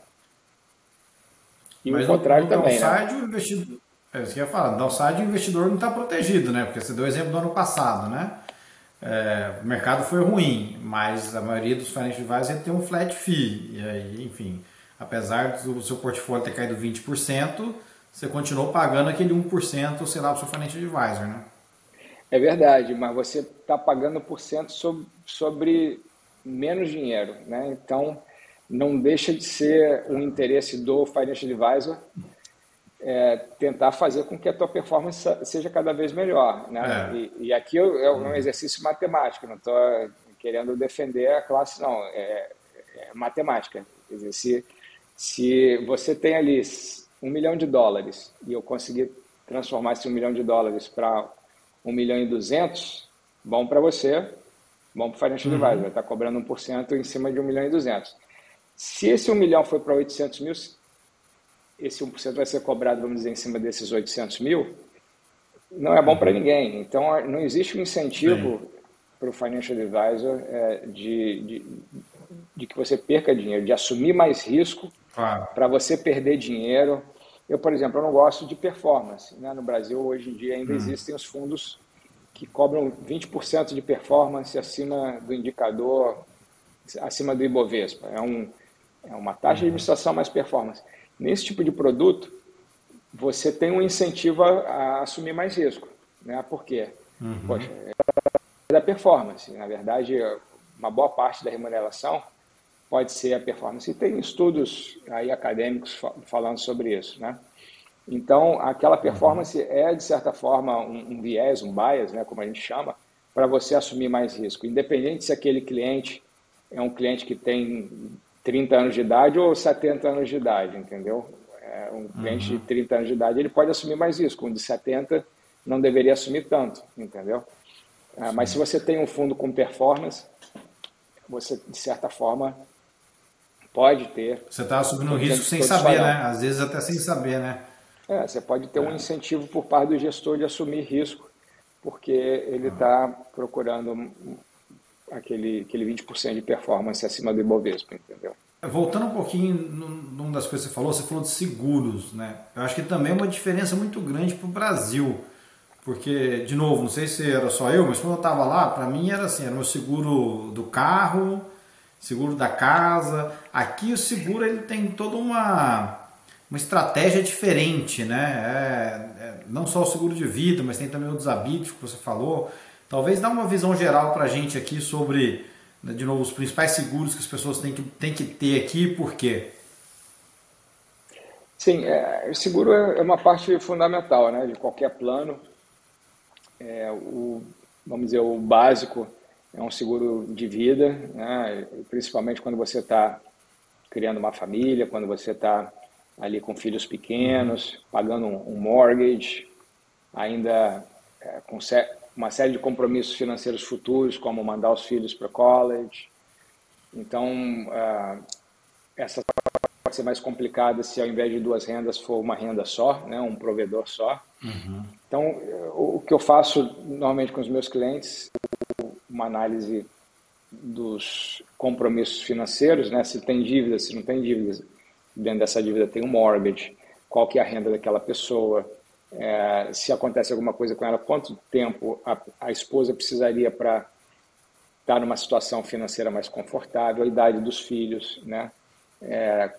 E o Mas contrário no também, né? downside, o investidor. É isso que eu ia falar. No downside, o investidor não está protegido, né? Porque você deu o exemplo do ano passado, né? O mercado foi ruim, mas a maioria dos financial advisors tem um flat fee. E aí, enfim, apesar do seu portfólio ter caído 20%, você continuou pagando aquele 1%, sei lá, para o seu financial advisor, né? É verdade, mas você está pagando por cento sobre menos dinheiro, né? Então, não deixa de ser um interesse do Financial Advisor tentar fazer com que a tua performance seja cada vez melhor, né? É. E aqui é um exercício matemático, não estou querendo defender a classe, não, é matemática. Quer dizer, se você tem ali US$ 1 milhão e eu conseguir transformar esse US$ 1 milhão para 1.200.000, bom para você, bom para o Financial Advisor, está cobrando 1% em cima de 1.200.000. Se esse 1 milhão foi para 800.000, esse 1% vai ser cobrado, vamos dizer, em cima desses 800.000, não é bom para ninguém. Então, não existe um incentivo para o Financial Advisor de que você perca dinheiro, de assumir mais risco para você perder dinheiro. Eu, por exemplo, eu não gosto de performance, né? No Brasil, hoje em dia, ainda existem os fundos que cobram 20% de performance acima do indicador, acima do Ibovespa. É uma taxa de administração mais performance. Nesse tipo de produto, você tem um incentivo a assumir mais risco, né? Por quê? Poxa, é da performance. Na verdade, uma boa parte da remuneração pode ser a performance. E tem estudos aí acadêmicos falando sobre isso, né? Então, aquela performance é, de certa forma, um viés, um bias, né, como a gente chama, para você assumir mais risco. Independente se aquele cliente é um cliente que tem 30 anos de idade ou 70 anos de idade, entendeu? Um cliente de 30 anos de idade, ele pode assumir mais risco. Um de 70 não deveria assumir tanto, entendeu? Mas se você tem um fundo com performance, você, de certa forma, pode ter... Você está assumindo risco sem saber, né? Às vezes até sem saber, né? Você pode ter um incentivo por parte do gestor de assumir risco, porque ele está procurando aquele 20% de performance acima do Ibovespa, entendeu? Voltando um pouquinho numa das coisas que você falou de seguros, né? Eu acho que também é uma diferença muito grande para o Brasil, porque, de novo, não sei se era só eu, mas quando eu estava lá, para mim era assim, era o seguro do carro, seguro da casa. Aqui o seguro ele tem toda uma estratégia diferente, né? Não só o seguro de vida, mas tem também o desabítico que você falou. Talvez dá uma visão geral para a gente aqui sobre, de novo, os principais seguros que as pessoas têm que ter aqui e por quê. Sim, o seguro é uma parte fundamental, né, de qualquer plano. Vamos dizer, o básico é um seguro de vida, né, principalmente quando você está criando uma família, quando você está ali com filhos pequenos, pagando um mortgage, ainda com uma série de compromissos financeiros futuros, como mandar os filhos para college. Então, essa pode ser mais complicada se ao invés de duas rendas for uma renda só, né, um provedor só. Então, o que eu faço normalmente com os meus clientes, uma análise dos compromissos financeiros, né, se tem dívidas, se não tem dívidas. Dentro dessa dívida tem um mortgage, qual que é a renda daquela pessoa, se acontece alguma coisa com ela, quanto tempo a esposa precisaria para estar numa situação financeira mais confortável, a idade dos filhos, né?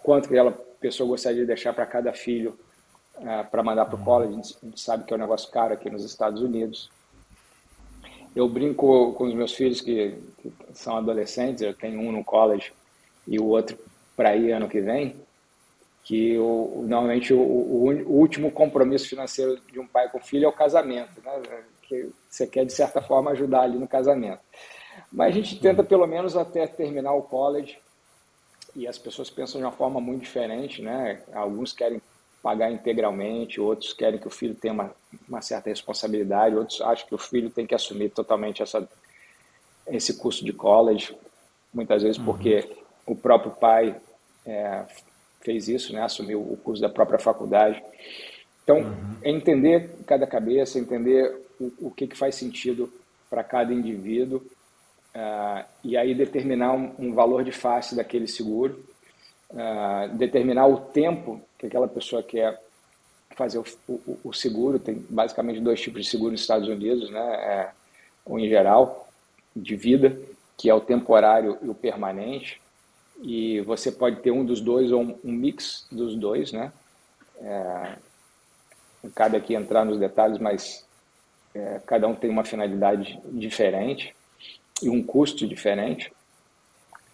Quanto que aquela pessoa gostaria de deixar para cada filho para mandar para o college. A gente sabe que é um negócio caro aqui nos Estados Unidos. Eu brinco com os meus filhos que são adolescentes, eu tenho um no college e o outro para ir ano que vem, que normalmente o último compromisso financeiro de um pai com filho é o casamento, né? Que você quer, de certa forma, ajudar ali no casamento. Mas a gente tenta, pelo menos, até terminar o college, e as pessoas pensam de uma forma muito diferente, né? Alguns querem pagar integralmente, outros querem que o filho tenha uma certa responsabilidade, outros acham que o filho tem que assumir totalmente esse custo de college, muitas vezes porque o próprio pai fez isso, né? Assumiu o custo da própria faculdade. Então, é entender cada cabeça, entender o que faz sentido para cada indivíduo, e aí determinar um valor de face daquele seguro, determinar o tempo que aquela pessoa quer fazer o seguro. Tem basicamente dois tipos de seguro nos Estados Unidos, né? Ou em geral, de vida, que é o temporário e o permanente. e você pode ter um dos dois ou um mix dos dois, né? Não cabe aqui entrar nos detalhes, mas cada um tem uma finalidade diferente e um custo diferente.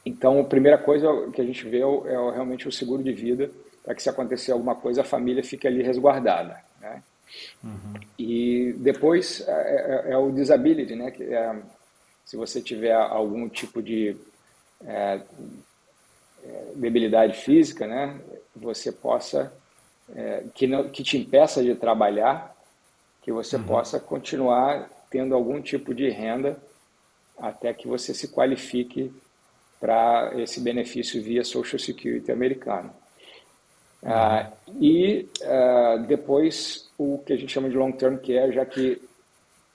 Então, a primeira coisa que a gente vê é realmente o seguro de vida, para que se acontecer alguma coisa, a família fique ali resguardada, né? E depois o disability, né? Que se você tiver algum tipo de debilidade física, né? Você possa, que te impeça de trabalhar, que você possa continuar tendo algum tipo de renda até que você se qualifique para esse benefício via Social Security americano. Depois o que a gente chama de long term care, já que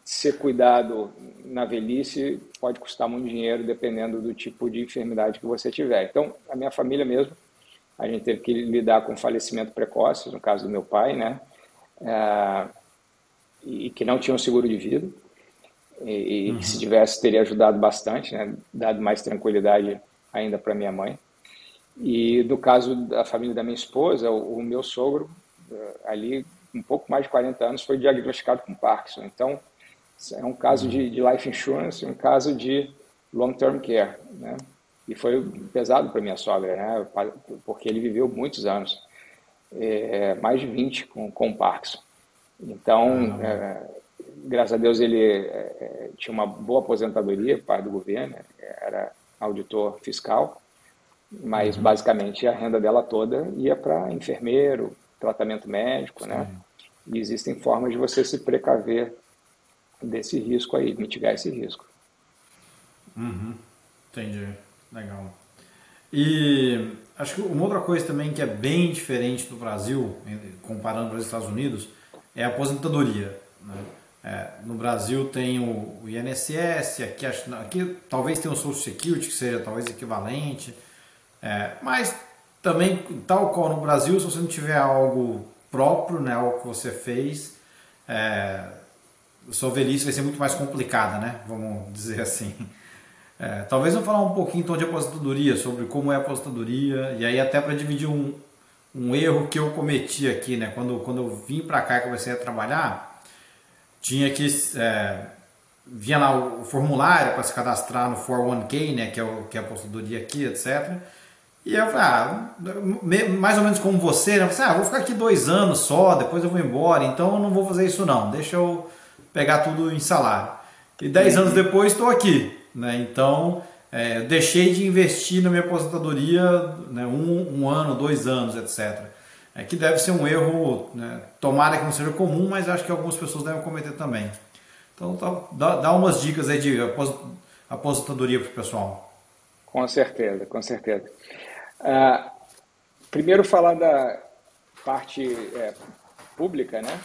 ser cuidado na velhice pode custar muito dinheiro dependendo do tipo de enfermidade que você tiver. Então, a minha família mesmo, a gente teve que lidar com falecimento precoce, no caso do meu pai, né? E que não tinha um seguro de vida. E que se tivesse teria ajudado bastante, né? Dado mais tranquilidade ainda para minha mãe. E no caso da família da minha esposa, o meu sogro, ali um pouco mais de 40 anos, foi diagnosticado com Parkinson. Então, é um caso de life insurance, um caso de long-term care, né? E foi pesado para minha sogra, né? Porque ele viveu muitos anos, mais de 20 com Parkinson. Então, graças a Deus, ele tinha uma boa aposentadoria, pai do governo, era auditor fiscal, mas basicamente a renda dela toda ia para enfermeiro, tratamento médico, né? E existem formas de você se precaver desse risco aí, mitigar esse risco. Entendi, legal. E acho que uma outra coisa também que é bem diferente do Brasil, comparando para os Estados Unidos, é a aposentadoria, né? No Brasil tem o INSS, aqui talvez tenha o Social Security, que seja talvez equivalente, mas também, tal qual no Brasil, se você não tiver algo próprio, né, algo que você fez, a sua velhice vai ser muito mais complicada, né? Vamos dizer assim. Talvez eu falar um pouquinho então de aposentadoria, sobre como é a aposentadoria, e aí até para dividir um erro que eu cometi aqui, né? Quando eu vim para cá e comecei a trabalhar, tinha que vinha lá o formulário para se cadastrar no 401k, né? Que é a aposentadoria aqui, etc. E eu falei, mais ou menos como você, né? Eu falei, vou ficar aqui 2 anos só, depois eu vou embora, então eu não vou fazer isso não, deixa eu pegar tudo em salário. E 10 anos depois estou aqui, né? Então eu deixei de investir na minha aposentadoria, né? um ano, 2 anos, etc. Que deve ser um erro, né? Tomara que não seja comum, mas acho que algumas pessoas devem cometer também. Então dá umas dicas aí de aposentadoria para o pessoal. Com certeza, com certeza. Primeiro falar da parte pública, né?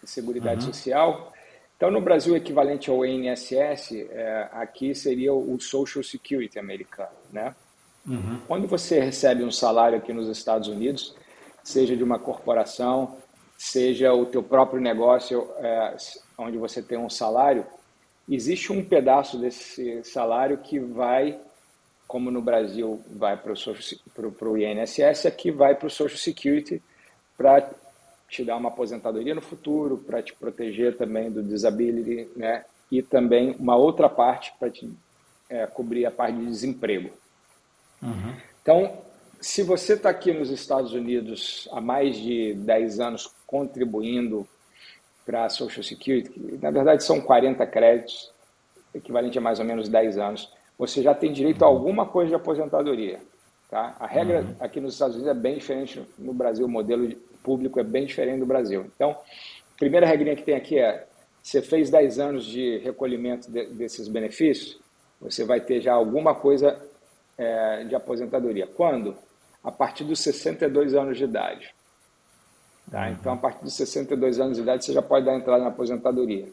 Seguridade Social. Então, no Brasil, o equivalente ao INSS, aqui seria o Social Security americano, né? Quando você recebe um salário aqui nos Estados Unidos, seja de uma corporação, seja o teu próprio negócio, onde você tem um salário, existe um pedaço desse salário que vai, como no Brasil vai para o INSS, aqui vai para o Social Security para te dar uma aposentadoria no futuro, para te proteger também do disability, né? E também uma outra parte para te cobrir a parte de desemprego. Então, se você está aqui nos Estados Unidos há mais de 10 anos contribuindo para a Social Security, na verdade são 40 créditos, equivalente a mais ou menos 10 anos, você já tem direito a alguma coisa de aposentadoria. Tá? A regra aqui nos Estados Unidos é bem diferente no Brasil, o modelo público é bem diferente do Brasil. Então, a primeira regrinha que tem aqui você fez 10 anos de recolhimento desses benefícios, você vai ter já alguma coisa de aposentadoria. Quando? A partir dos 62 anos de idade. Tá? Então, a partir dos 62 anos de idade, você já pode dar entrada na aposentadoria.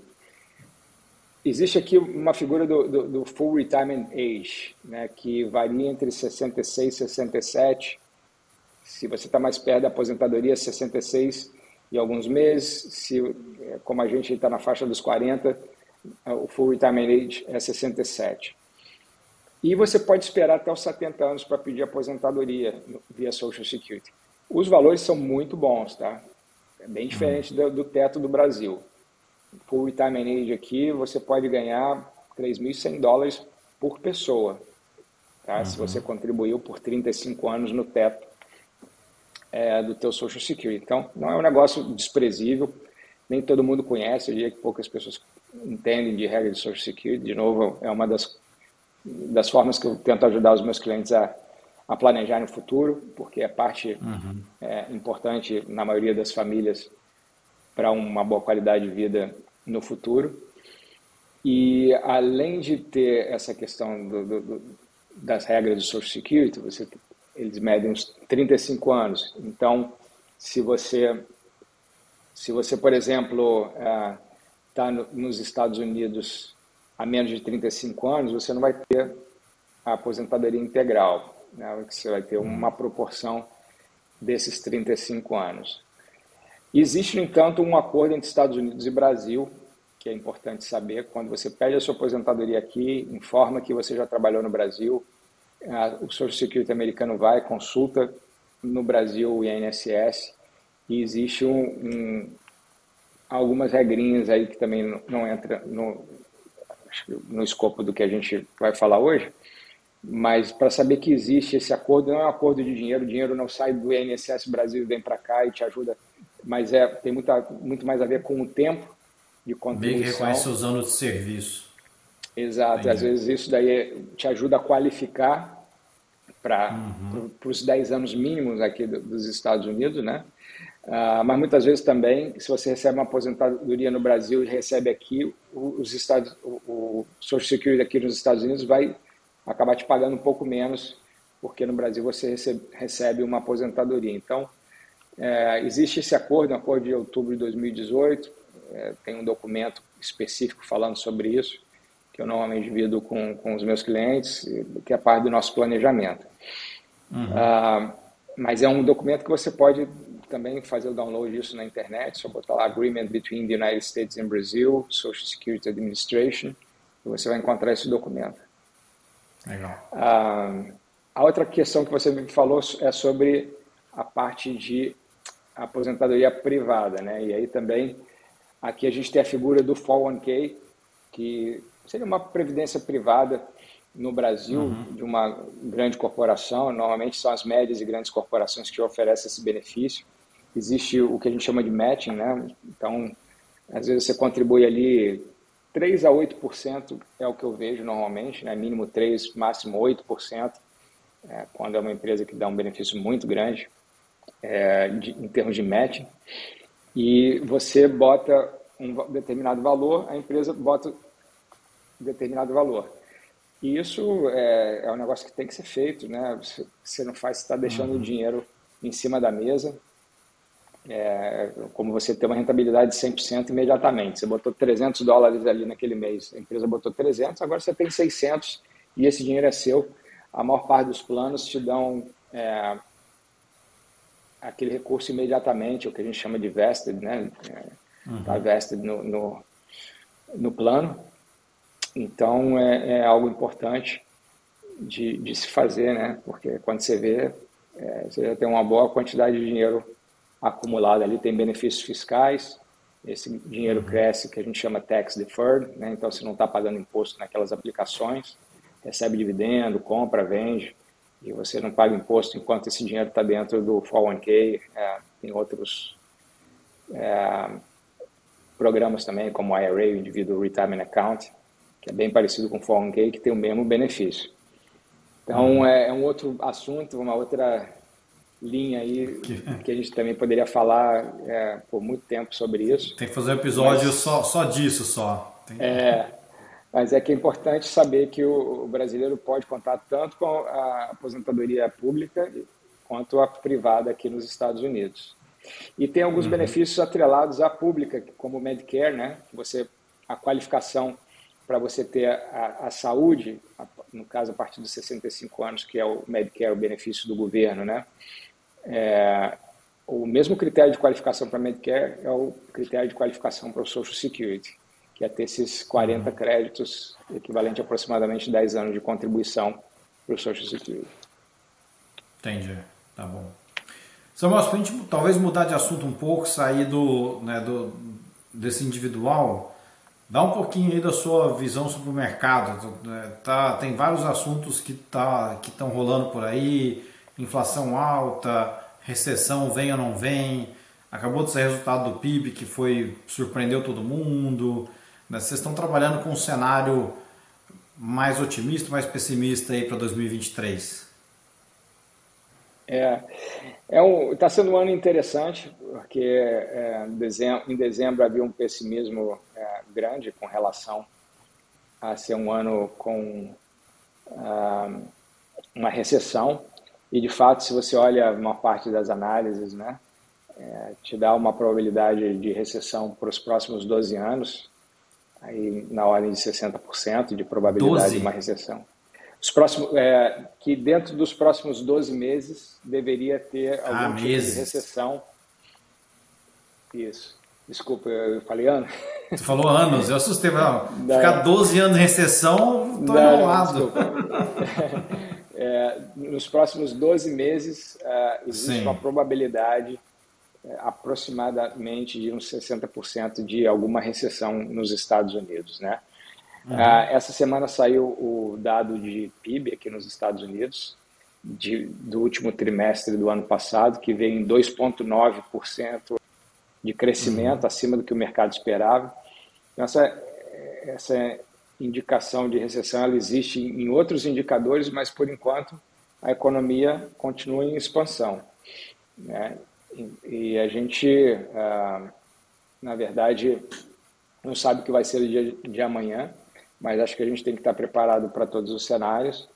Existe aqui uma figura do Full Retirement Age, né, que varia entre 66 e 67. Se você está mais perto da aposentadoria, 66 e alguns meses. Como a gente está na faixa dos 40, o Full Retirement Age é 67. E você pode esperar até os 70 anos para pedir aposentadoria via Social Security. Os valores são muito bons, tá? É bem diferente do teto do Brasil. Full Retirement Age aqui, você pode ganhar $3.100 por pessoa, tá? Se você contribuiu por 35 anos no teto do teu Social Security. Então, não é um negócio desprezível, nem todo mundo conhece, eu diria que poucas pessoas entendem de regra de Social Security. De novo, é uma das formas que eu tento ajudar os meus clientes a planejar no futuro, porque é parte importante na maioria das famílias para uma boa qualidade de vida no futuro. E além de ter essa questão das regras do Social Security, eles medem uns 35 anos. Então, se você, por exemplo, está nos Estados Unidos há menos de 35 anos, você não vai ter a aposentadoria integral, né? Você vai ter uma proporção desses 35 anos. Existe, no entanto, um acordo entre Estados Unidos e Brasil, que é importante saber. Quando você pede a sua aposentadoria aqui, informa que você já trabalhou no Brasil, o Social Security americano vai, consulta no Brasil o INSS, e existe algumas regrinhas aí que também não entra no escopo do que a gente vai falar hoje, mas para saber que existe esse acordo, não é um acordo de dinheiro, o dinheiro não sai do INSS Brasil e vem para cá e te ajuda, mas tem muito mais a ver com o tempo de contribuição. Meio que reconhece os anos de serviço. Exato, Entendi. às vezes isso daí te ajuda a qualificar para os 10 anos mínimos aqui dos Estados Unidos, né? Mas muitas vezes também, se você recebe uma aposentadoria no Brasil e recebe aqui, o Social Security aqui nos Estados Unidos vai acabar te pagando um pouco menos, porque no Brasil você recebe uma aposentadoria. Então, existe esse acordo, um acordo de outubro de 2018, tem um documento específico falando sobre isso, que eu normalmente divido com os meus clientes, que é parte do nosso planejamento. Mas é um documento que você pode também fazer o download disso na internet, só botar lá Agreement between the United States and Brazil, Social Security Administration, e você vai encontrar esse documento. Legal. A outra questão que você me falou é sobre a parte de aposentadoria privada, né? E aí também, aqui a gente tem a figura do 401k, que seria uma previdência privada no Brasil de uma grande corporação. Normalmente são as médias e grandes corporações que oferecem esse benefício. Existe o que a gente chama de matching, né? Então, às vezes você contribui ali 3 a 8% é o que eu vejo normalmente, né? Mínimo 3, máximo 8%, quando é uma empresa que dá um benefício muito grande em termos de matching. E você bota um determinado valor, a empresa bota um determinado valor. E isso é um negócio que tem que ser feito, né? Você não faz, você está deixando o dinheiro em cima da mesa, como você ter uma rentabilidade de 100% imediatamente. Você botou $300 ali naquele mês, a empresa botou 300, agora você tem 600 e esse dinheiro é seu. A maior parte dos planos te dão aquele recurso imediatamente, o que a gente chama de vested, né? Tá vested no plano. Então, é algo importante de se fazer, né? Porque quando você vê, você já tem uma boa quantidade de dinheiro acumulado ali, tem benefícios fiscais, esse dinheiro cresce, que a gente chama tax deferred, né? Então, você não está pagando imposto naquelas aplicações, recebe dividendo, compra, vende, e você não paga imposto enquanto esse dinheiro está dentro do 401k. Tem outros programas também, como o IRA, o Individual Retirement Account, que é bem parecido com o 401k, que tem o mesmo benefício. Então, é um outro assunto, uma outra linha aí, que a gente também poderia falar por muito tempo sobre isso. Tem que fazer um episódio só disso, só. Mas é que é importante saber que o brasileiro pode contar tanto com a aposentadoria pública quanto a privada aqui nos Estados Unidos. E tem alguns benefícios atrelados à pública, como o Medicare, né? A qualificação para você ter a saúde, no caso a partir dos 65 anos, que é o Medicare, o benefício do governo, né? O mesmo critério de qualificação para Medicare é o critério de qualificação para o Social Security. que é ter esses 40 créditos, equivalente a aproximadamente 10 anos de contribuição para o Social Security. Entendi, tá bom. Samuel, para a gente talvez mudar de assunto um pouco, sair desse individual, dá um pouquinho aí da sua visão sobre o mercado. Tem vários assuntos que estão rolando por aí, inflação alta, recessão vem ou não vem, acabou de sair o resultado do PIB que surpreendeu todo mundo. Vocês estão trabalhando com um cenário mais otimista, mais pessimista aí para 2023? Está sendo um ano interessante, porque em dezembro havia um pessimismo grande com relação a ser um ano com uma recessão. E, de fato, se você olha uma parte das análises, né, te dá uma probabilidade de recessão para os próximos 12 anos, aí na ordem de 60% de probabilidade 12? de uma recessão. Que dentro dos próximos 12 meses deveria ter algum tipo de recessão. Isso. Desculpa, eu falei anos? Você falou anos, eu assustei. Ficar 12 anos em recessão, estou enrolado. Nos próximos 12 meses, existe uma probabilidade aproximadamente de uns 60% de alguma recessão nos Estados Unidos, né? Essa semana saiu o dado de PIB aqui nos Estados Unidos, do último trimestre do ano passado, que veio em 2,9% de crescimento, acima do que o mercado esperava. Então, essa indicação de recessão ela existe em outros indicadores, mas, por enquanto, a economia continua em expansão, né? E a gente, na verdade, não sabe o que vai ser o dia de amanhã, mas acho que a gente tem que estar preparado para todos os cenários.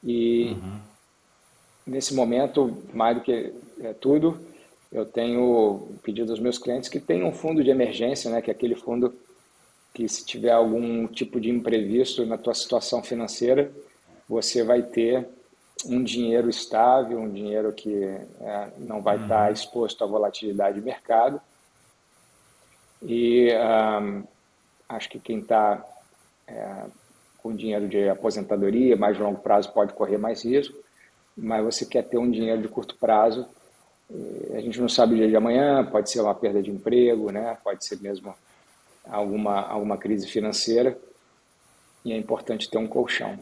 E nesse momento, mais do que tudo, eu tenho pedido aos meus clientes que tenham um fundo de emergência, né, que é aquele fundo que, se tiver algum tipo de imprevisto na tua situação financeira, você vai ter um dinheiro estável, um dinheiro que não vai estar exposto à volatilidade de mercado. E acho que quem está com dinheiro de aposentadoria, mais de longo prazo, pode correr mais risco, mas você quer ter um dinheiro de curto prazo, a gente não sabe o dia de amanhã, pode ser uma perda de emprego, né? Pode ser mesmo alguma crise financeira, e é importante ter um colchão.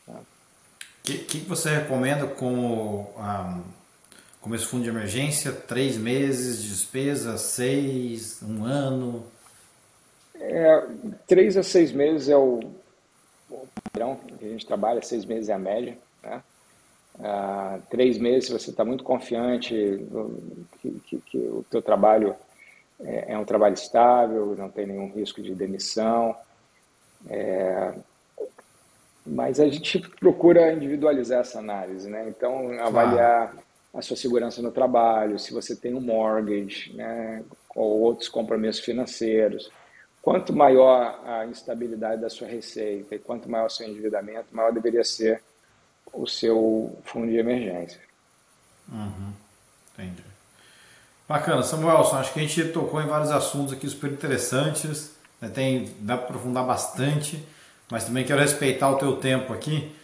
O que você recomenda como esse fundo de emergência? 3 meses de despesa, 6, 1 ano? 3 a 6 meses é o padrão que a gente trabalha, 6 meses é a média, né? 3 meses, se você está muito confiante que o teu trabalho é um trabalho estável, não tem nenhum risco de demissão. Mas a gente procura individualizar essa análise, né? Então, avaliar a sua segurança no trabalho, se você tem um mortgage, né, ou outros compromissos financeiros. Quanto maior a instabilidade da sua receita e quanto maior o seu endividamento, maior deveria ser o seu fundo de emergência. Entendi. Bacana, Samuelson, acho que a gente tocou em vários assuntos aqui super interessantes, né? Dá para aprofundar bastante, mas também quero respeitar o teu tempo aqui.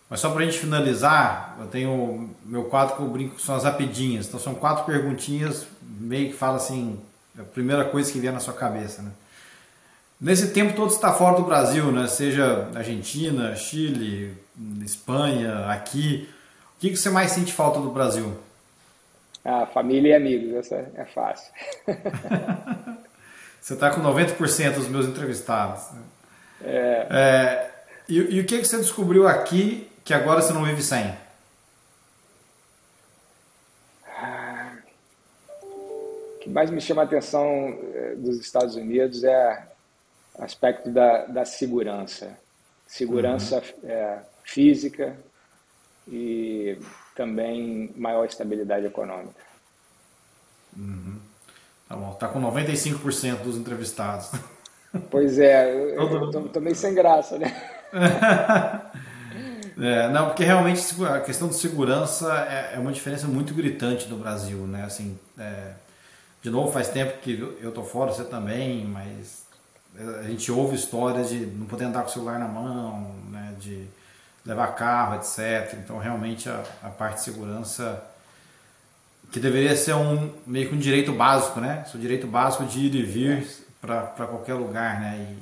Mas só para a gente finalizar, eu tenho meu quadro que eu brinco, são as rapidinhas. Então são 4 perguntinhas, meio que fala assim, a primeira coisa que vier na sua cabeça, né? Nesse tempo todo você está fora do Brasil, né? Seja Argentina, Chile, Espanha, aqui. O que você mais sente falta do Brasil? Família e amigos, essa é fácil. Você está com 90% dos meus entrevistados. E o que você descobriu aqui que agora você não vive sem? O que mais me chama a atenção dos Estados Unidos é o aspecto da segurança. Segurança física e também maior estabilidade econômica. Tá bom, está com 95% dos entrevistados. Pois é, eu tô meio sem graça, né? Não, porque realmente a questão de segurança é uma diferença muito gritante no Brasil, né? Assim, de novo, faz tempo que eu tô fora, você também, mas a gente ouve histórias de não poder andar com o celular na mão, né, de levar carro, etc. Então, realmente, a parte de segurança, que deveria ser meio que um direito básico, né? O direito básico de ir e vir para qualquer lugar, né?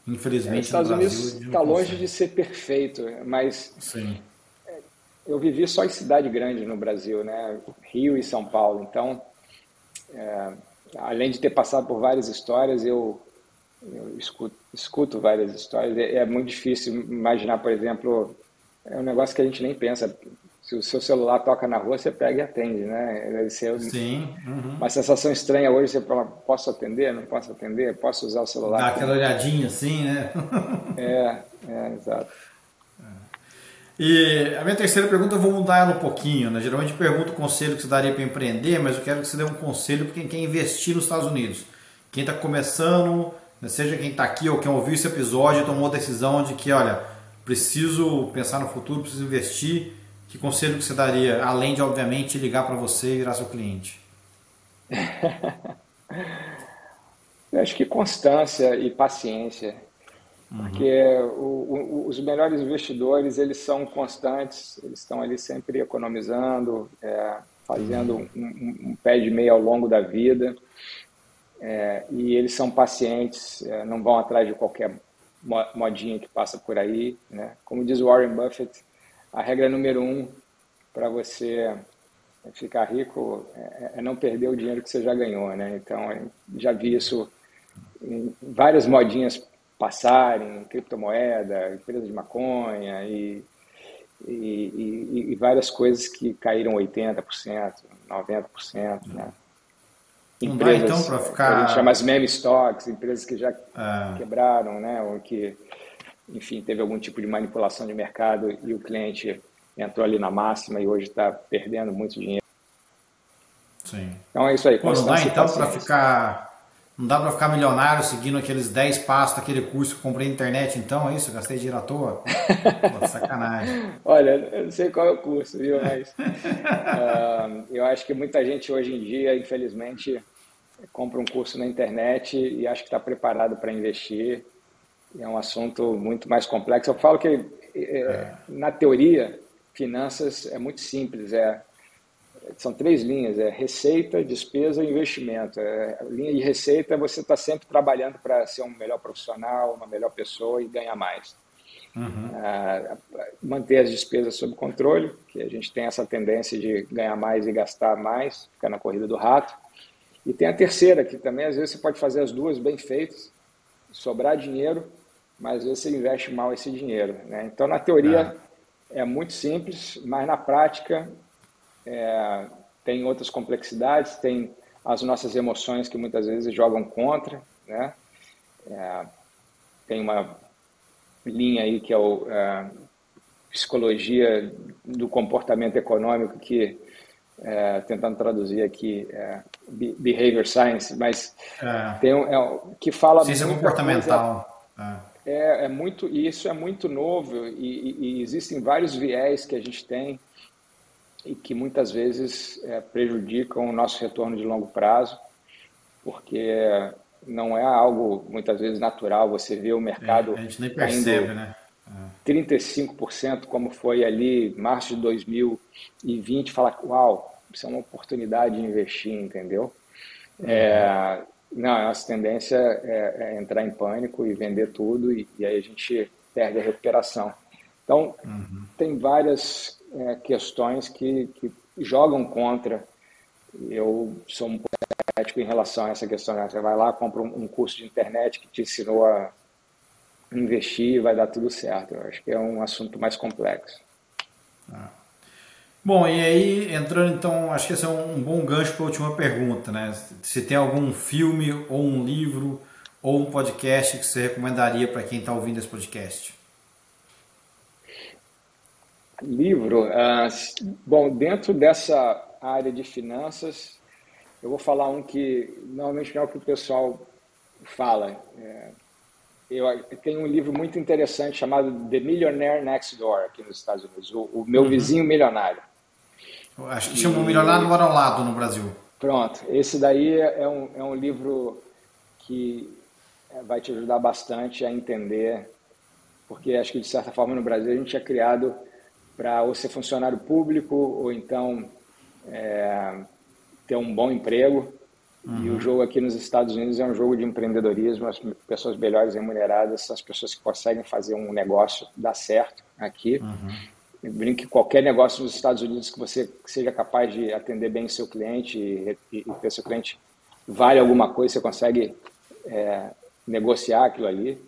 E, infelizmente, Os Estados no Brasil, Unidos a gente não está longe consegue. de ser perfeito, mas Sim. eu vivi só em cidade grande no Brasil, né? Rio e São Paulo. Então, além de ter passado por várias histórias, eu escuto várias histórias. É muito difícil imaginar, por exemplo, é um negócio que a gente nem pensa. Se o seu celular toca na rua, você pega e atende, né? Deve ser Sim. Uhum. uma sensação estranha hoje. Você fala, posso atender? Não posso atender? Posso usar o celular Dá aquela como... olhadinha assim, né? Exato. E a minha terceira pergunta eu vou mudar ela um pouquinho, né? Geralmente eu pergunto o conselho que você daria para empreender, mas eu quero que você dê um conselho para quem quer investir nos Estados Unidos. Quem está começando, né, seja quem está aqui ou quem ouviu esse episódio, tomou a decisão de que, olha, preciso pensar no futuro, preciso investir. Que conselho que você daria, além de, obviamente, ligar para você e virar seu cliente? Eu acho que constância e paciência, porque os melhores investidores, eles são constantes, eles estão ali sempre economizando, fazendo um pé de meia ao longo da vida, e eles são pacientes, não vão atrás de qualquer modinha que passa por aí, né? Como diz Warren Buffett, a regra número um para você ficar rico é não perder o dinheiro que você já ganhou, né? Então, eu já vi isso em várias modinhas passarem, criptomoeda, empresa de maconha e várias coisas que caíram 80%, 90%, né? Não dá então Empresas para que a gente chama ficar. as meme stocks, empresas que já É, quebraram, né? Ou que, enfim, teve algum tipo de manipulação de mercado e o cliente entrou ali na máxima e hoje está perdendo muito dinheiro. sim. Então é isso aí, Pô, não dá constância e então para paciência. ficar. Não dá para ficar milionário seguindo aqueles 10 passos daquele curso que eu comprei na internet, então é isso? Eu gastei dinheiro à toa? Pô, sacanagem. Olha, eu não sei qual é o curso, viu? Mas eu acho que muita gente hoje em dia, infelizmente, compra um curso na internet e acha que está preparado para investir. É um assunto muito mais complexo. Eu falo que, na teoria, finanças é muito simples. São três linhas: receita, despesa e investimento. A linha de receita, você está sempre trabalhando para ser um melhor profissional, uma melhor pessoa e ganhar mais. Manter as despesas sob controle, que a gente tem essa tendência de ganhar mais e gastar mais, ficar na corrida do rato. E tem a terceira, que também às vezes você pode fazer as duas bem feitas, sobrar dinheiro, mas às vezes você investe mal esse dinheiro, né? Então, na É. teoria, é muito simples, mas na prática tem outras complexidades, tem as nossas emoções que muitas vezes jogam contra, né? Tem uma linha aí que é psicologia do comportamento econômico, que tentando traduzir aqui behavior science, mas É. tem que fala Ciência muita coisa. comportamental. É. Muito, e isso é muito novo e existem vários viés que a gente tem e que muitas vezes prejudicam o nosso retorno de longo prazo, porque não é algo muitas vezes natural. Você vê o mercado A gente nem caindo percebe, né? 35%, como foi ali março de 2020, fala, uau, isso é uma oportunidade de investir, entendeu? Não, a nossa tendência é entrar em pânico e vender tudo e aí a gente perde a recuperação. Então, tem várias questões que jogam contra. Eu sou um pouco cético em relação a essa questão, né? Você vai lá, compra um curso de internet que te ensinou a investir e vai dar tudo certo. Eu acho que é um assunto mais complexo. Bom, e aí, entrando então, acho que esse é um bom gancho para a última pergunta, né? Se tem algum filme, ou um livro, ou um podcast que você recomendaria para quem está ouvindo esse podcast? Livro, bom, dentro dessa área de finanças, eu vou falar um que normalmente não é o que o pessoal fala. Eu tenho um livro muito interessante chamado The Millionaire Next Door, aqui nos Estados Unidos, o Meu Vizinho Milionário. Acho que chama O Milionário E Mora ao Lado no Brasil. pronto, esse daí é um livro que vai te ajudar bastante a entender, porque acho que de certa forma no Brasil a gente é criado para ou ser funcionário público ou então ter um bom emprego. E o jogo aqui nos Estados Unidos é um jogo de empreendedorismo. As pessoas melhores remuneradas são as pessoas que conseguem fazer um negócio dar certo aqui. Eu brinco que qualquer negócio nos Estados Unidos que você seja capaz de atender bem o seu cliente e ter seu cliente vale alguma coisa, você consegue negociar aquilo ali,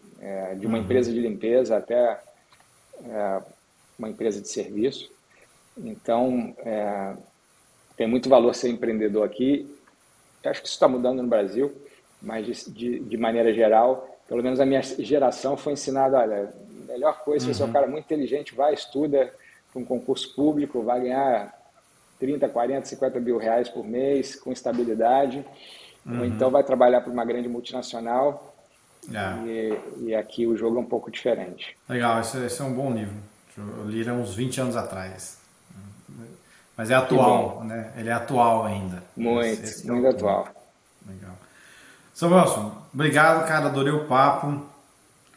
de uma empresa de limpeza até uma empresa de serviço. Então, tem muito valor ser empreendedor aqui. Eu acho que isso está mudando no Brasil, mas de maneira geral, pelo menos a minha geração foi ensinada, olha, a melhor coisa, se você é um cara muito inteligente, vai, estuda para um concurso público, vai ganhar 30, 40, 50 mil reais por mês, com estabilidade, ou então vai trabalhar para uma grande multinacional, e aqui o jogo é um pouco diferente. Legal, esse é um bom livro. Eu li ele há uns 20 anos atrás. Mas é atual, né? Ele é atual ainda. Muito atual. Legal. Samuelson, obrigado, cara. Adorei o papo.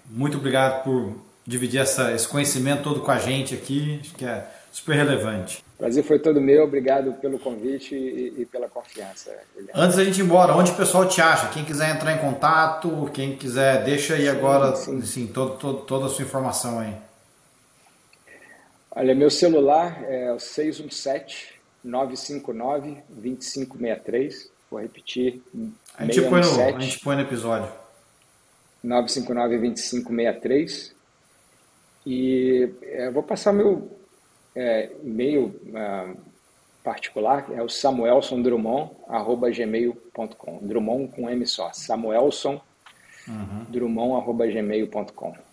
Muito obrigado por dividir esse conhecimento todo com a gente aqui. Acho que é super relevante. O prazer foi todo meu. Obrigado pelo convite e pela confiança, Juliano. Antes da gente ir embora, onde o pessoal te acha? Quem quiser entrar em contato, quem quiser, deixa aí agora assim, toda a sua informação aí. Olha, meu celular é o 617-959-2563. Vou repetir. A gente põe no episódio. 959-2563. E vou passar meu e-mail particular, é o samuelsondrummond@gmail.com. Drummond com M só. samuelsondrummond@gmail.com.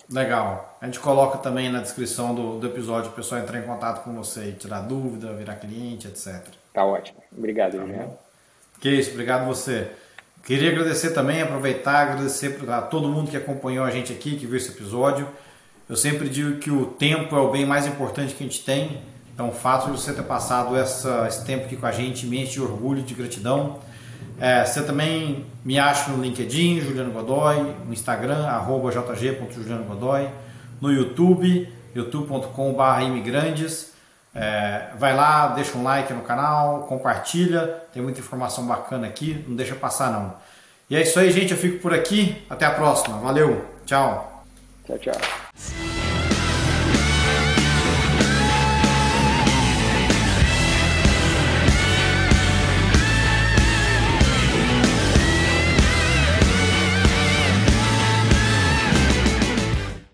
Legal. A gente coloca também na descrição do episódio o pessoal entrar em contato com você e tirar dúvida, virar cliente, etc. Tá ótimo. Obrigado, Juliano. Que isso, obrigado você. Queria agradecer também, agradecer a todo mundo que acompanhou a gente aqui, que viu esse episódio. Eu sempre digo que o tempo é o bem mais importante que a gente tem. Então o fato de você ter passado esse tempo aqui com a gente me enche de orgulho e de gratidão. Você também me acha no LinkedIn, Juliano Godoy, no Instagram, @jg.julianogodoy, no YouTube, youtube.com/imigrandes. Vai lá, deixa um like no canal, compartilha, tem muita informação bacana aqui, não deixa passar não. E é isso aí, gente, eu fico por aqui, até a próxima, valeu, tchau. Tchau, tchau.